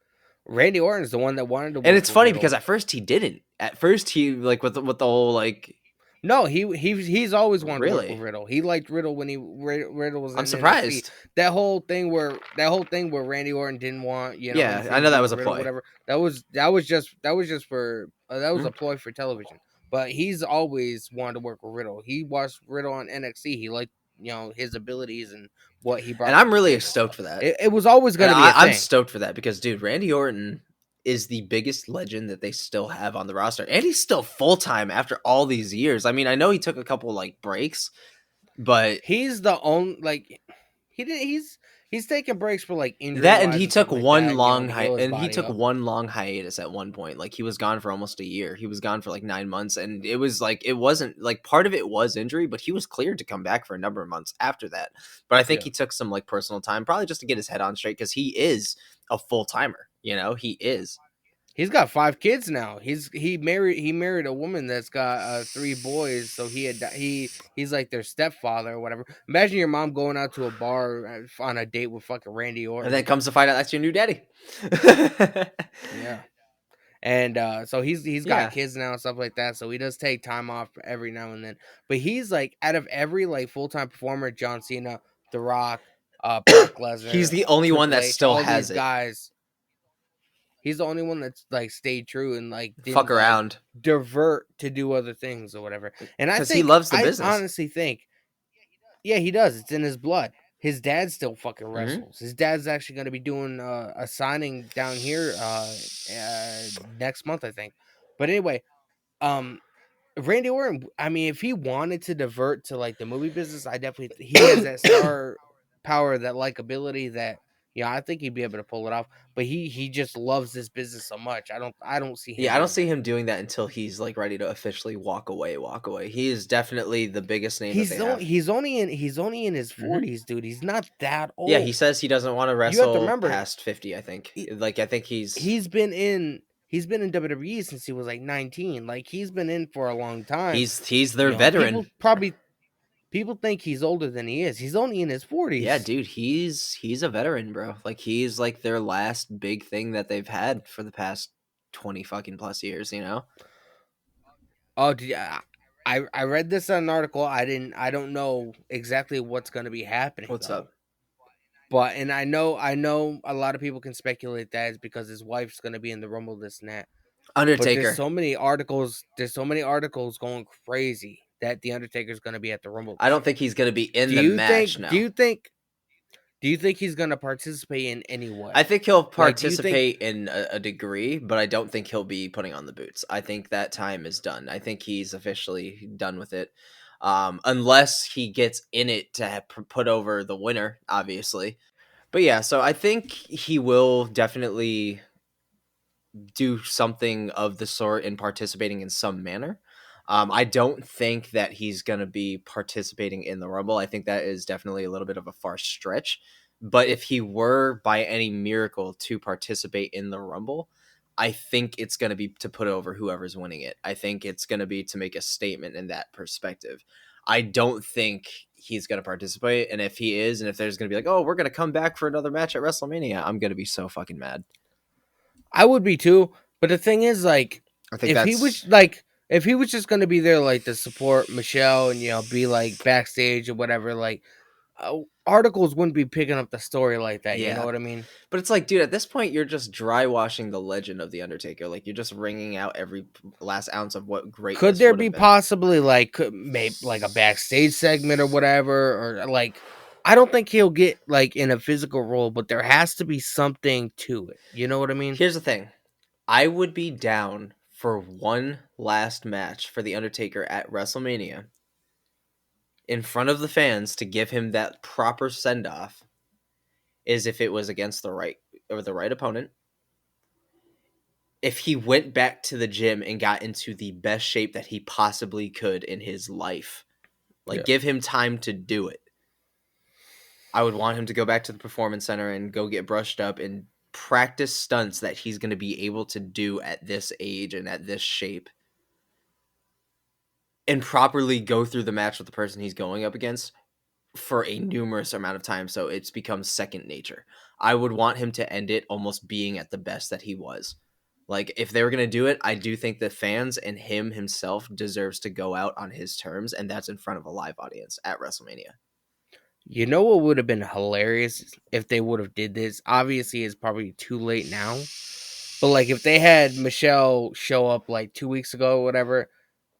Randy Orton's the one that wanted to and work it's with funny because Riddle. at first he didn't. At first he like with the whole like No, he's always wanted to work with really. Riddle. He liked Riddle when Riddle was I'm in NXT. surprised. That whole thing where Randy Orton didn't want Yeah, I anything to know that do was with a Riddle, ploy. whatever. That was just for that was Mhm. a ploy for television. But he's always wanted to work with Riddle. He watched Riddle on NXT. He liked his abilities and what he And brought to I'm the really table. stoked So for that. it was always And going to be a I'm thing. stoked for that because, dude, Randy Orton is the biggest legend that they still have on the roster, and he's still full time after all these years. I mean, I know he took a couple like breaks, but He's the only like he did he's taking breaks for like injury that and wise he and took stuff like one that, long to heal his and he body took up. one long hiatus at one point. Like he was gone for almost a year. He was gone for like 9 months, and it was like it wasn't like part of it was injury, but he was cleared to come back for a number of months after that. But I think Yeah. he took some like personal time, probably just to get his head on straight because he is a full timer. You know, he is. He's got 5 kids now. He married a woman that's got 3 boys. So he's like their stepfather or whatever. Imagine your mom going out to a bar on a date with fucking Randy And then Orton. comes to find out that's your new daddy. Yeah, and so he's got Yeah. kids now and stuff like that. So he does take time off every now and then. But he's like out of every like full time performer, John Cena, The Rock, Brock He's Lesnar, the only one Triple that H, still all these has it. guys. He's the only one that's like stayed true and like Fuck didn't like around. divert to do other things or whatever. And Because he loves the I business. honestly think, yeah, he does. It's in his blood. His dad still fucking Hmm. wrestles. His dad's actually going to be doing a signing down here next month, I think. But anyway, um, Randy Orton. I mean, if he wanted to divert to like the movie business, I definitely he has that star power, that likability that I think he'd be able to pull it off. But he just loves this business so much. I don't see him Yeah, I don't doing see that. him doing that until he's like ready to officially walk away. Walk away. He is definitely the biggest name that they have. He's only in his Hmm. 40s, dude. He's not that Yeah, he old. says he doesn't want to You have to wrestle remember, past 50. I think. he, Like I think he's he's been in WWE since he was like 19. Like he's been in for a long time. he's their veteran. People think he's older than he is. He's only in his Yeah, 40s. dude, he's a veteran, bro. Like he's like their last big thing that they've had for the past 20 fucking plus years, you know? Oh, I read this in an article. I don't know exactly what's going to be happening What's though. up? But and I know a lot of people can speculate that is because his wife's going to be in the Rumble, this and that. But Undertaker. there's so many articles going crazy that the Undertaker's going to be at the Rumble I this don't year. think he's going to be in Do the you match think do now. you think do you think he's going to participate in any I way? think he'll Like do you think participate in a degree, but I don't think he'll be putting on the boots. I think that time is done. I think he's officially done with it. Unless he gets in it to put over the winner, obviously. But yeah, so I think he will definitely do something of the sort in participating in some manner. I don't think that he's going to be participating in the Rumble. I think that is definitely a little bit of a far stretch. But if he were by any miracle to participate in the Rumble, I think it's going to be to put over whoever's winning it. I think it's going to be to make a statement in that perspective. I don't think he's going to participate. And if he is, and if there's going to be like, oh, we're going to come back for another match at WrestleMania, I'm going to be so fucking mad. I would be too, but the thing is like I think if he was that's like if he was just going to be there like to support Michelle and be like backstage or whatever, like articles wouldn't be picking up the story like that, you know yeah. what I mean? But it's like, dude, at this point, you're just dry washing the legend of the Undertaker. Like you're just wringing out every last ounce of what Could greatness there would be have been. possibly like maybe like a backstage segment or whatever, or like I don't think he'll get like in a physical role, but there has to be something to it. You know what I mean? Here's the thing: I would be down for one last match for the Undertaker at WrestleMania in front of the fans to give him that proper send off. Is if it was against the right opponent. If he went back to the gym and got into the best shape that he possibly could in his life, like Yeah. give him time to do it. I would want him to go back to the performance center and go get brushed up and practice stunts that he's going to be able to do at this age and at this shape and properly go through the match with the person he's going up against for a numerous amount of time, so it's become second nature. I would want him to end it almost being at the best that he was. Like, if they were going to do it, I do think the fans and him himself deserves to go out on his terms, and that's in front of a live audience at WrestleMania. You know what would have been hilarious if they would have did this? Obviously, it's probably too late now. But like if they had Michelle show up like 2 weeks ago or whatever,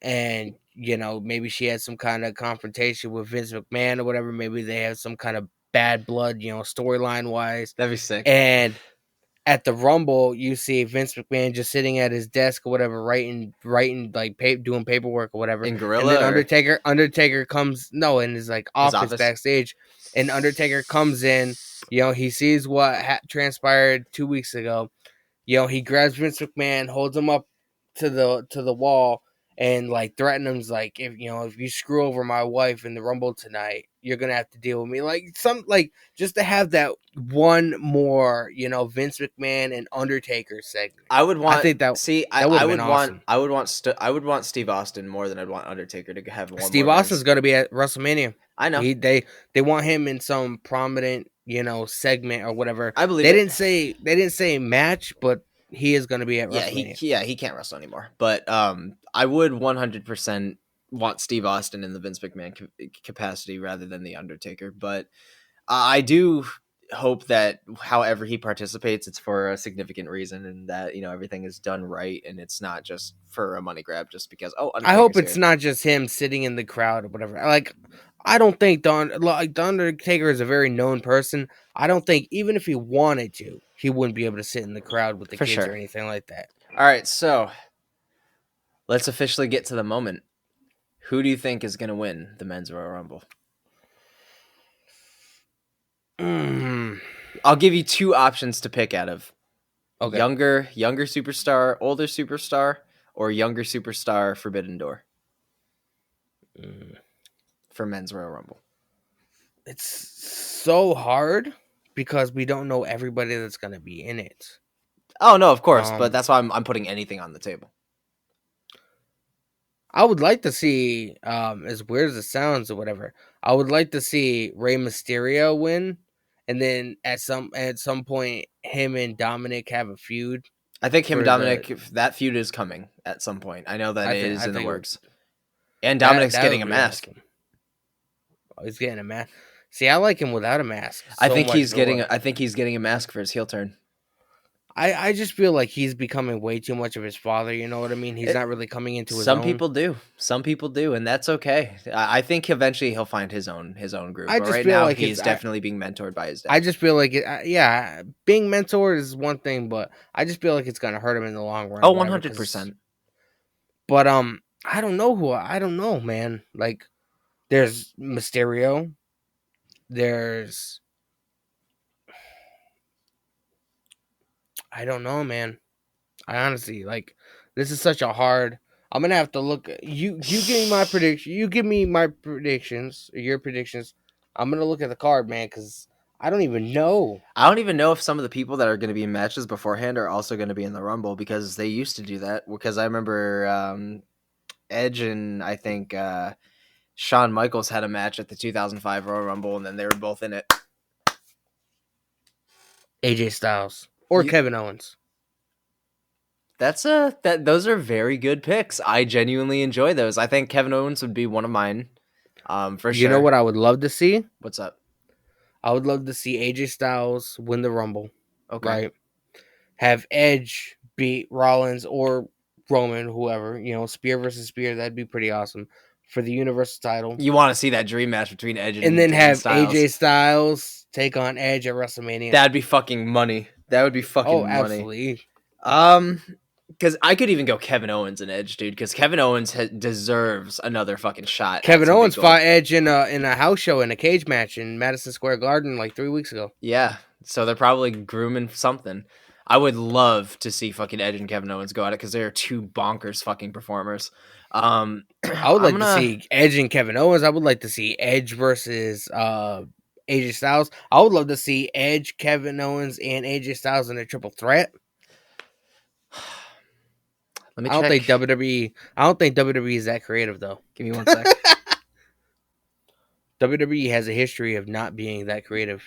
and maybe she had some kind of confrontation with Vince McMahon or whatever, maybe they have some kind of bad blood, storyline wise. That'd be sick. And at the Rumble, you see Vince McMahon just sitting at his desk or whatever, writing like doing paperwork or whatever. In And Gorilla, then or Undertaker comes in his like office backstage, and Undertaker comes in. He sees what transpired 2 weeks ago. He grabs Vince McMahon, holds him up to the wall, and like threatens him, like, if you screw over my wife in the Rumble tonight, you're gonna have to deal with me. Like just to have that one more, Vince McMahon and Undertaker segment. I would want. I think that I would awesome. I would want Steve Austin more than I'd want Undertaker to have one. Steve Austin's gonna be at WrestleMania. I know. They want him in some prominent, segment or whatever. I believe they didn't say match, but he is going to be at WrestleMania. He can't wrestle anymore. But I would 100% want Steve Austin in the Vince McMahon capacity rather than the Undertaker. But I do hope that however he participates, it's for a significant reason, and that everything is done right, and it's not just for a money grab just because. I hope it's not just him sitting in the crowd or whatever. Like, I don't think the Undertaker is a very known person. I don't think even if he wanted to, he wouldn't be able to sit in the crowd with the kids or anything like that. All right, so let's officially get to the moment. Who do you think is going to win the Men's Royal Rumble? I'll give you two options to pick out of. Okay. Younger superstar, older superstar, or younger superstar Forbidden Door for Men's Royal Rumble. It's so hard because we don't know everybody that's going to be in it. Oh, no, of course, but that's why I'm putting anything on the table. I would like to see, as weird as it sounds or whatever, I would like to see Rey Mysterio win, and then at some point, him and Dominic have a feud. I think him and Dominic, that feud is coming at some point. I know that it is in the works. And Dominic's getting a mask. Awesome. Oh, he's getting a mask. See, I like him without a mask. I think he's getting a mask for his heel turn. I just feel like he's becoming way too much of his father. You know what I mean? He's not really coming into his own. Some people do, and that's okay. I think eventually he'll find his own group. But right now, like he's definitely being mentored by his dad. I just feel like being mentored is one thing, but I just feel like it's gonna hurt him in the long run. Oh, 100%. But I don't know, man. Like, there's Mysterio. I don't know, man. I honestly, like, this is such a hard. I'm gonna have to look. You give me my prediction. You give me my predictions. Your predictions. I'm gonna look at the card, man, because I don't even know. I don't even know if some of the people that are going to be in matches beforehand are also going to be in the Rumble, because they used to do that. Because I remember Edge and I think Shawn Michaels had a match at the 2005 Royal Rumble, and then they were both in it. AJ Styles or Kevin Owens. Those are very good picks. I genuinely enjoy those. I think Kevin Owens would be one of mine. For sure. You know what I would love to see? What's up? I would love to see AJ Styles win the Rumble. Okay. Right. Have Edge beat Rollins or Roman, whoever. Spear versus Spear. That'd be pretty awesome for the Universal title. You want to see that dream match between Edge and then have Styles. AJ Styles take on Edge at WrestleMania. That'd be fucking money. That would be fucking money. Absolutely. Because I could even go Kevin Owens and Edge, dude. Because Kevin Owens deserves another fucking shot. Kevin Owens fought Edge in a house show in a cage match in Madison Square Garden like 3 weeks ago. Yeah, so they're probably grooming something. I would love to see fucking Edge and Kevin Owens go at it, because they're two bonkers fucking performers. I would like to see Edge and Kevin Owens. I would like to see Edge versus AJ Styles. I would love to see Edge, Kevin Owens, and AJ Styles in a triple threat. Let me I don't check. think WWE. I don't think WWE is that creative though. Give me one sec. WWE has a history of not being that creative.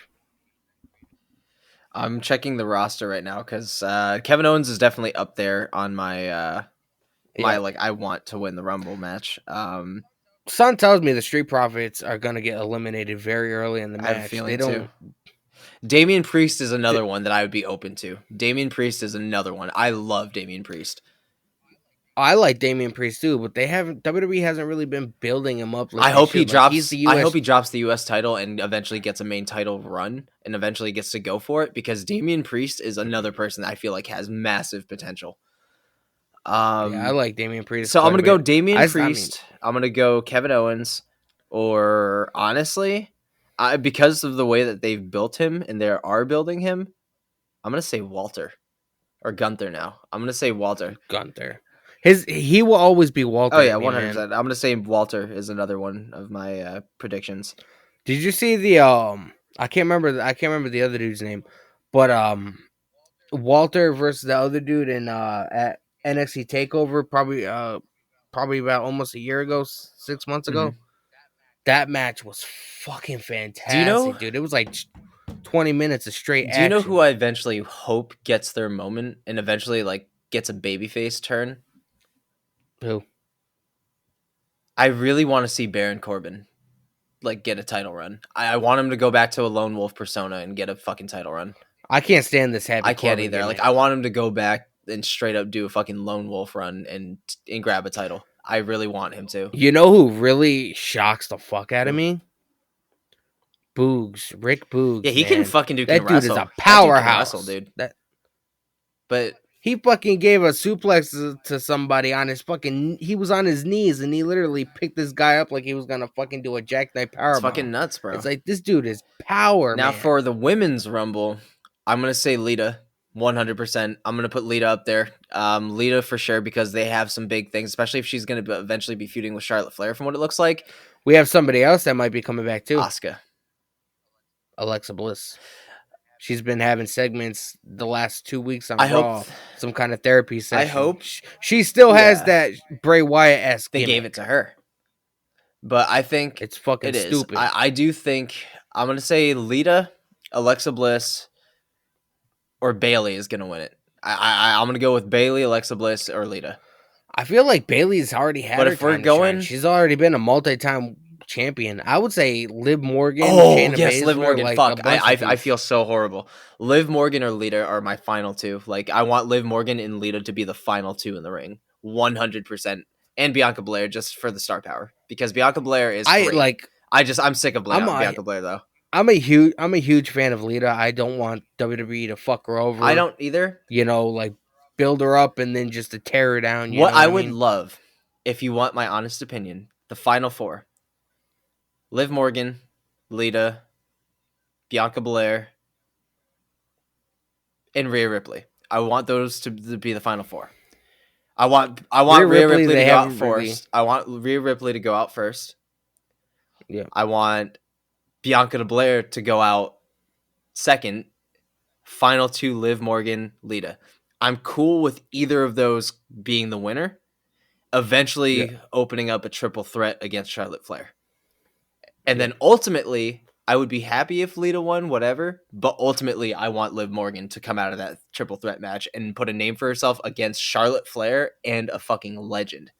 I'm checking the roster right now because Kevin Owens is definitely up there on my like I want to win the Rumble match. Son tells me the Street Profits are gonna get eliminated very early in the I have a match. feeling They don't. too. Damian Priest is another one that I would be open to. Damian Priest is another one. I love Damian Priest. I like Damian Priest too, but they haven't. WWE hasn't really been building him up like I they hope he should. Like, he's drops. the US. I hope he drops the U.S. title and eventually gets a main title run and eventually gets to go for it because Damian Priest is another person that I feel like has massive potential. Yeah, I like Damian Priest. So I'm gonna go Bit. Damian Priest. I'm gonna go Kevin Owens, or honestly, because of the way that they've built him and they are building him, I'm gonna say Walter or Gunther. Now I'm gonna say Walter. Gunther. He will always be Walter. Oh yeah, to me, 100%. I'm gonna say Walter is another one of my predictions. Did you see the I can't remember. I can't remember the other dude's name, but Walter versus the other dude in at NXT Takeover probably about almost a year ago, 6 months ago. Mm-hmm. That match was fucking fantastic, dude. It was like 20 minutes of straight action. Do you know who I eventually hope gets their moment and eventually like gets a babyface turn? Who? I really want to see Baron Corbin like get a title run. I want him to go back to a lone wolf persona and get a fucking title run. I can't stand this happy. I can't Corbin either. gimmick. Like I want him to go back and straight up do a fucking lone wolf run and grab a title. I really want him to. You know who really shocks the fuck out of me? Boogs, Rick Boogs. Yeah, he man. can fucking do. That can dude wrestle. is a powerhouse, Wrestle, dude. That But he fucking gave a suplex to somebody on his fucking. He was on his knees and he literally picked this guy up like he was gonna fucking do a jackknife powerbomb. it's fucking nuts, bro. It's like this dude is power. Now man. for the women's rumble, I'm gonna say Lita. 100%. I'm gonna put Lita up there. Lita for sure because they have some big things, especially if she's gonna eventually be feuding with Charlotte Flair. From what it looks like, we have somebody else that might be coming back too. Asuka, Alexa Bliss. She's been having segments the last 2 weeks on Raw, some kind of therapy session. I hope she still has that Bray Wyatt-esque. They gave it to her, but I think it's fucking stupid. I do think I'm gonna say Lita, Alexa Bliss, or Bayley is gonna win it. I'm gonna go with Bayley, Alexa Bliss, or Lita. I feel like Bayley's already had. But her if we're time to going, shine. She's already been a multi-time champion. I would say Liv Morgan. Oh Shayna yes, Baszler, Liv Morgan. like Fuck, I feel so horrible. Liv Morgan or Lita are my final two. Like I want Liv Morgan and Lita to be the final two in the ring, 100%, and Bianca Belair just for the star power because Bianca Belair is. Great. I'm sick of Bianca Belair though. I'm a huge fan of Lita. I don't want WWE to fuck her over. I don't either. You know, like build her up and then just to tear her down. What I would love, if you want my honest opinion, the final four: Liv Morgan, Lita, Bianca Belair, and Rhea Ripley. I want those to be the final four. I want Rhea Ripley to go out first. I want Rhea Ripley to go out first. Yeah. I want Bianca Belair to go out second. Final two: Liv Morgan, Lita. I'm cool with either of those being the winner. Eventually opening up a triple threat against Charlotte Flair. And then ultimately, I would be happy if Lita won, whatever. But ultimately, I want Liv Morgan to come out of that triple threat match and put a name for herself against Charlotte Flair and a fucking legend.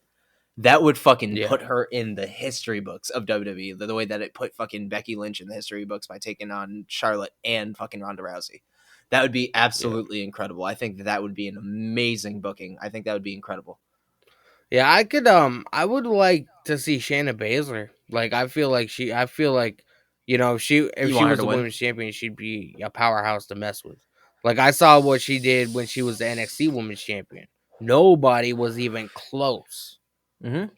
That would fucking put her in the history books of WWE. The way that it put fucking Becky Lynch in the history books by taking on Charlotte and fucking Ronda Rousey. That would be absolutely incredible. I think that would be an amazing booking. I think that would be incredible. Yeah, I would like to see Shayna Baszler. Like I feel like you know, if she was the women's champion, she'd be a powerhouse to mess with. Like I saw what she did when she was the NXT women's champion. Nobody was even close. Mm-hmm.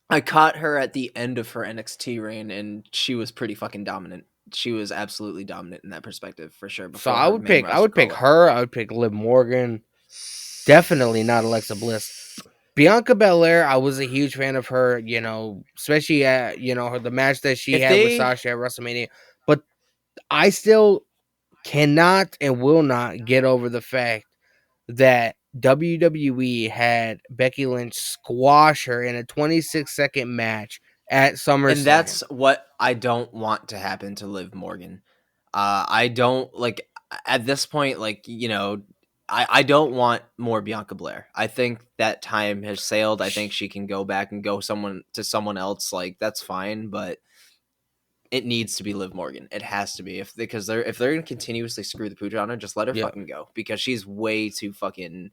I caught her at the end of her NXT reign, and she was pretty fucking dominant. She was absolutely dominant in that perspective for sure. So I would pick her. I would pick Liv Morgan. Definitely not Alexa Bliss. Bianca Belair, I was a huge fan of her. You know, especially at the match that she had with Sasha at WrestleMania. But I still cannot and will not get over the fact that WWE had Becky Lynch squash her in a 26-second match at And SummerSlam. that's what I don't want to happen to Liv Morgan. I don't like at this point, like, I don't want more Bianca Blair. I think that time has sailed. I think she can go back and go someone else. Like, that's fine, but it needs to be Liv Morgan. It has to be because if they're gonna continuously screw the pooch on her, just let her Yeah. fucking go because she's way too fucking.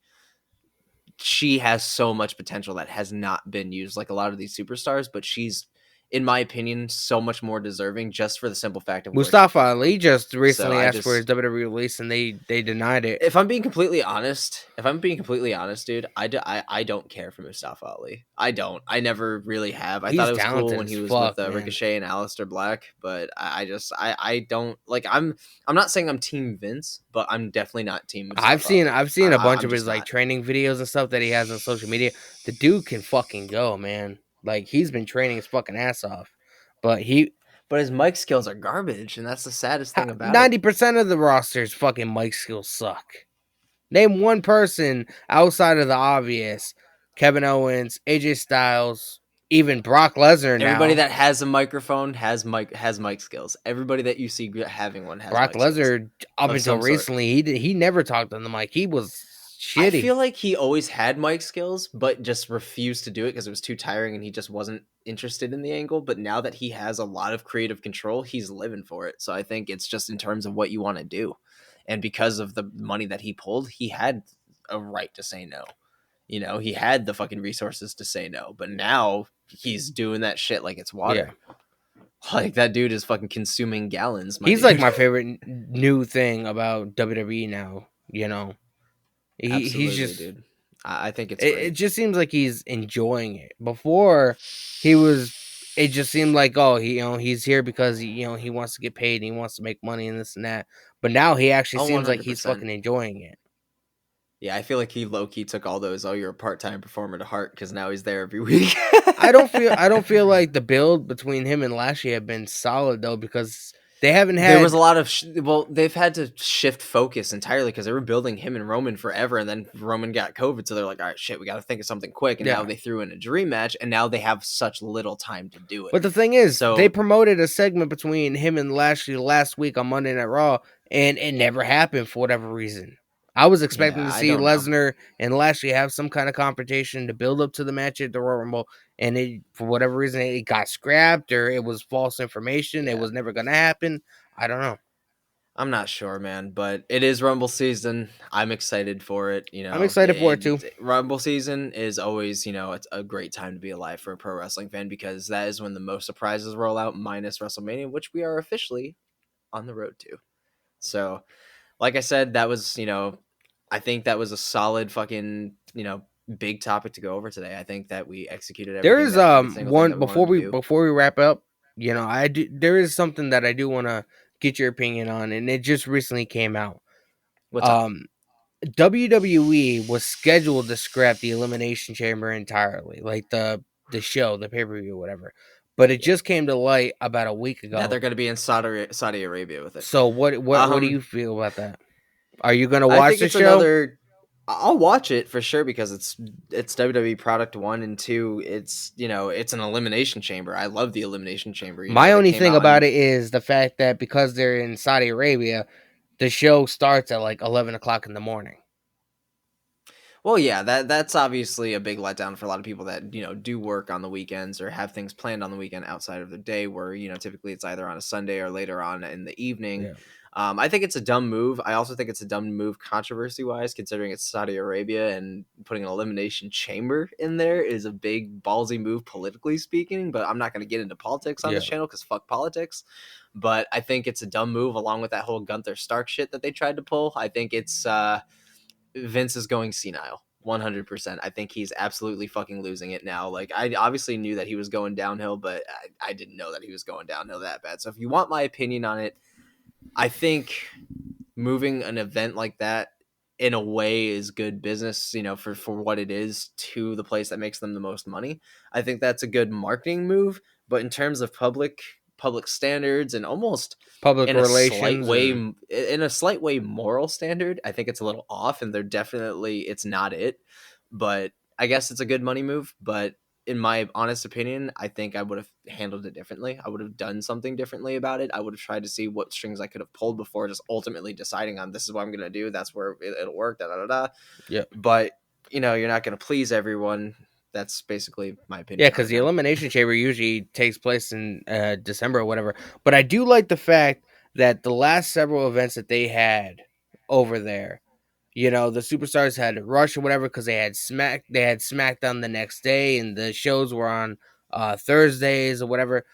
She has so much potential that has not been used like a lot of these superstars, but she's, in my opinion, so much more deserving just for the simple fact of where she Mustafa came from. Ali just So recently I asked for his just, WWE release and they denied it. if I'm being completely honest, dude, I don't care for Mustafa Ali. I don't. I never really have. I thought He's it was cool talented when as he was with fuck, man. Ricochet and Aleister Black, but I don't like. I'm not saying I'm Team Vince, but I'm definitely not Team Mustafa Ali. I've seen a bunch I'm of his just like not. training videos and stuff that he has on social media. The dude can fucking go, man. Like he's been training his fucking ass off. But he But his mic skills are garbage, and that's the saddest thing about it. 90% of the roster's fucking mic skills suck. Name one person outside of the obvious. Kevin Owens, AJ Styles, even Brock Lesnar Everybody now. that has a microphone has mic skills. Everybody that you see having one has Brock mic skills Lesnar, up of until some sort. recently, he never talked on the mic. He was I shitty. feel like he always had mic skills, but just refused to do it because it was too tiring and he just wasn't interested in the angle. But now that he has a lot of creative control, he's living for it. So I think it's just in terms of what you want to do. And because of the money that he pulled, he had a right to say no. He had the fucking resources to say no. But now he's doing that shit like it's Yeah. water. Like, that dude is fucking consuming gallons, my He's like dude. my favorite new thing about WWE now, you know. He's Absolutely, just dude. I think it's it great. just seems like he's enjoying it. Before he was it just seemed like, oh, he's here because he wants to get paid and he wants to make money and this and that. But now he actually Oh, seems like he's 100%. fucking enjoying it. Yeah, I feel like he low key took all those, oh, you're a part time performer to heart because now he's there every week. I don't feel like the build between him and Lashley have been solid though because they haven't There was had a lot of well, they've had to shift focus entirely because they were building him and Roman forever, and then Roman got COVID, so they're like, all right, shit, we got to think of something quick, and now yeah. they threw in a dream match, and now they have such little time to do it. But the thing is, they So promoted a segment between him and Lashley last week on Monday Night Raw, and it never happened for whatever reason. I was expecting yeah, to I see don't know. Lesnar and Lashley have some kind of confrontation to build up to the match at the Royal Rumble, and it, for whatever reason, it got scrapped or it was false information. It Yeah, was never going to happen. I don't know. I'm not sure, man, but it is Rumble season. I'm excited for it. I'm excited for it too. Rumble season is always, it's a great time to be alive for a pro wrestling fan because that is when the most surprises roll out, minus WrestleMania, which we are officially on the road to. So, like I said, that was, I think that was a solid fucking, big topic to go over today. I think that we executed There is every single thing one that we wanted to do. before we wrap up. I do. There is something that I do want to get your opinion on, and it just recently came out. What's up? Um, WWE was scheduled to scrap the Elimination Chamber entirely, like the show, the pay per view, whatever. But it Yeah, just came to light about a week that ago. they're going to be in Saudi Arabia with it. So what do you Um, feel about that? Are you gonna I watch think the it's show? another. I'll watch it for sure because it's WWE product one and two. It's an elimination chamber. I love the elimination chamber. My They only came thing out about and it is the fact that because they're in Saudi Arabia, the show starts at like 11 o'clock in the morning. well, yeah, that's obviously a big letdown for a lot of people that do work on the weekends or have things planned on the weekend outside of their day. Where typically it's either on a Sunday or later on in the evening. Yeah, I think it's a dumb move. I also think it's a dumb move controversy wise, considering it's Saudi Arabia and putting an elimination chamber in there is a big ballsy move politically speaking. But I'm not going to get into politics on yeah, this channel because fuck politics. But I think it's a dumb move along with that whole Gunther Stark shit that they tried to pull. I think it's Vince is going senile. 100%. I think he's absolutely fucking losing it now. Like, I obviously knew that he was going downhill, but I didn't know that he was going downhill that bad. So if you want my opinion on it, I think moving an event like that in a way is good business, for what it is to the place that makes them the most money. I think that's a good marketing move. But in terms of public public standards and almost Public in a slight relations way, and moral standard. I think it's a little off, and it's not it. But I guess it's a good money move. But in my honest opinion, I think I would have handled it differently. I would have done something differently about it. I would have tried to see what strings I could have pulled before just ultimately deciding on this is what I'm going to do. That's where it'll work. Da da da da. yeah. But you're not going to please everyone. That's basically my Yeah, opinion on because it, the man. elimination chamber usually takes place in December or whatever. But I do like the fact that the last several events that they had over there, the superstars had to rush or whatever because they had SmackDown the next day, and the shows were on Thursdays or whatever.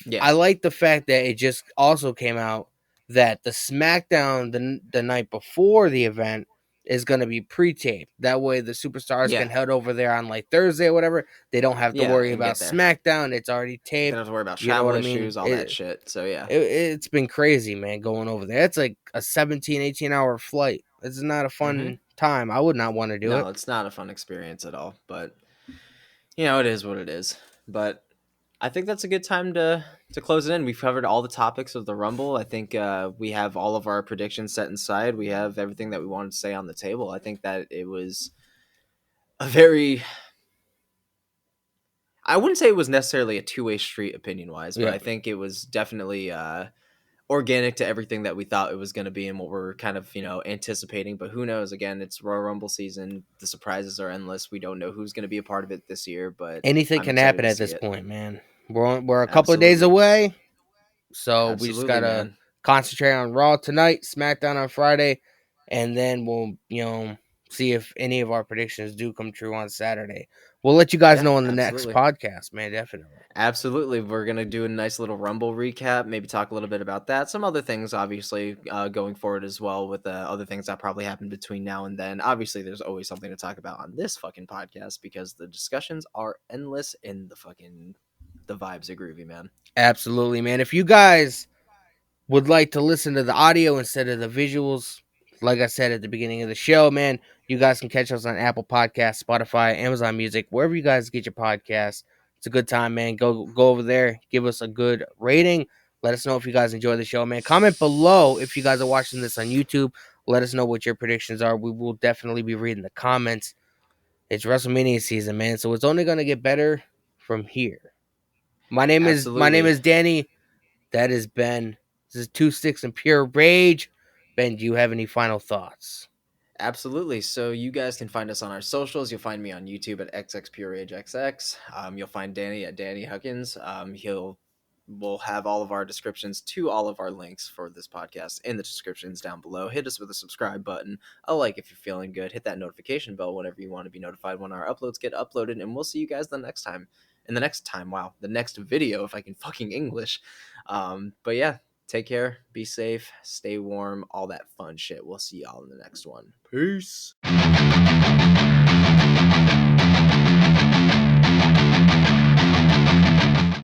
Yeah, I like the fact that it just also came out that the SmackDown the night before the event is going to be pre-taped. That way, the superstars can yeah, head over there on like Thursday or whatever. They don't have to yeah, worry and about get there. SmackDown. It's already They don't taped. have to worry about You know travel what I mean? issues, all that shit. So yeah. It's been crazy, man, going over there. It's like a 17, 18-hour flight. It's not a Hmm. fun time. I would not want to do No, it. it's not a fun experience at all. But it is what it is. But I think that's a good time to close it in. We've covered all the topics of the Rumble. I think we have all of our predictions set inside. We have everything that we wanted to say on the table. I think that it was a very. I wouldn't say it was necessarily a two-way street opinion wise, but Yeah. I think it was definitely organic to everything that we thought it was going to be and what we're kind of anticipating. But who knows? Again, it's Royal Rumble season. The surprises are endless. We don't know who's going to be a part of it this year, but Anything I'm can excited happen to at see this it. point, man. We're a couple of days Absolutely. away, so we just Absolutely, gotta man. concentrate on Raw tonight, SmackDown on Friday, and then we'll see if any of our predictions do come true on Saturday. We'll let you guys Yeah, know on the next absolutely. podcast, man. Definitely. Absolutely. We're going to do a nice little Rumble recap, maybe talk a little bit about that. Some other things, obviously, going forward as well, with other things that probably happen between now and then. Obviously, there's always something to talk about on this fucking podcast because the discussions are endless and the vibes are groovy, man. Absolutely, man. If you guys would like to listen to the audio instead of the visuals, like I said at the beginning of the show, man, you guys can catch us on Apple Podcasts, Spotify, Amazon Music, wherever you guys get your podcasts. It's a good time, man. Go over there, give us a good rating. Let us know if you guys enjoy the show, man. Comment below if you guys are watching this on YouTube. Let us know what your predictions are. We will definitely be reading the comments. It's WrestleMania season, man, so it's only gonna get better from here. My name is Absolutely. Danny. That is Ben. This is Two Sticks and Pure Rage. Ben, do you have any final thoughts? Absolutely. So you guys can find us on our socials. You'll find me on YouTube at XXPureAgeXX. You'll find Danny at Danny Huckins. We'll have all of our descriptions to all of our links for this podcast in the descriptions down below. Hit us with a subscribe button, a like if you're feeling good. Hit that notification bell whenever you want to be notified when our uploads get uploaded. And we'll see you guys the next time. Wow, the next video if I can fucking English. But yeah, take care, be safe, stay warm, all that fun shit. We'll see y'all in the next one. Peace.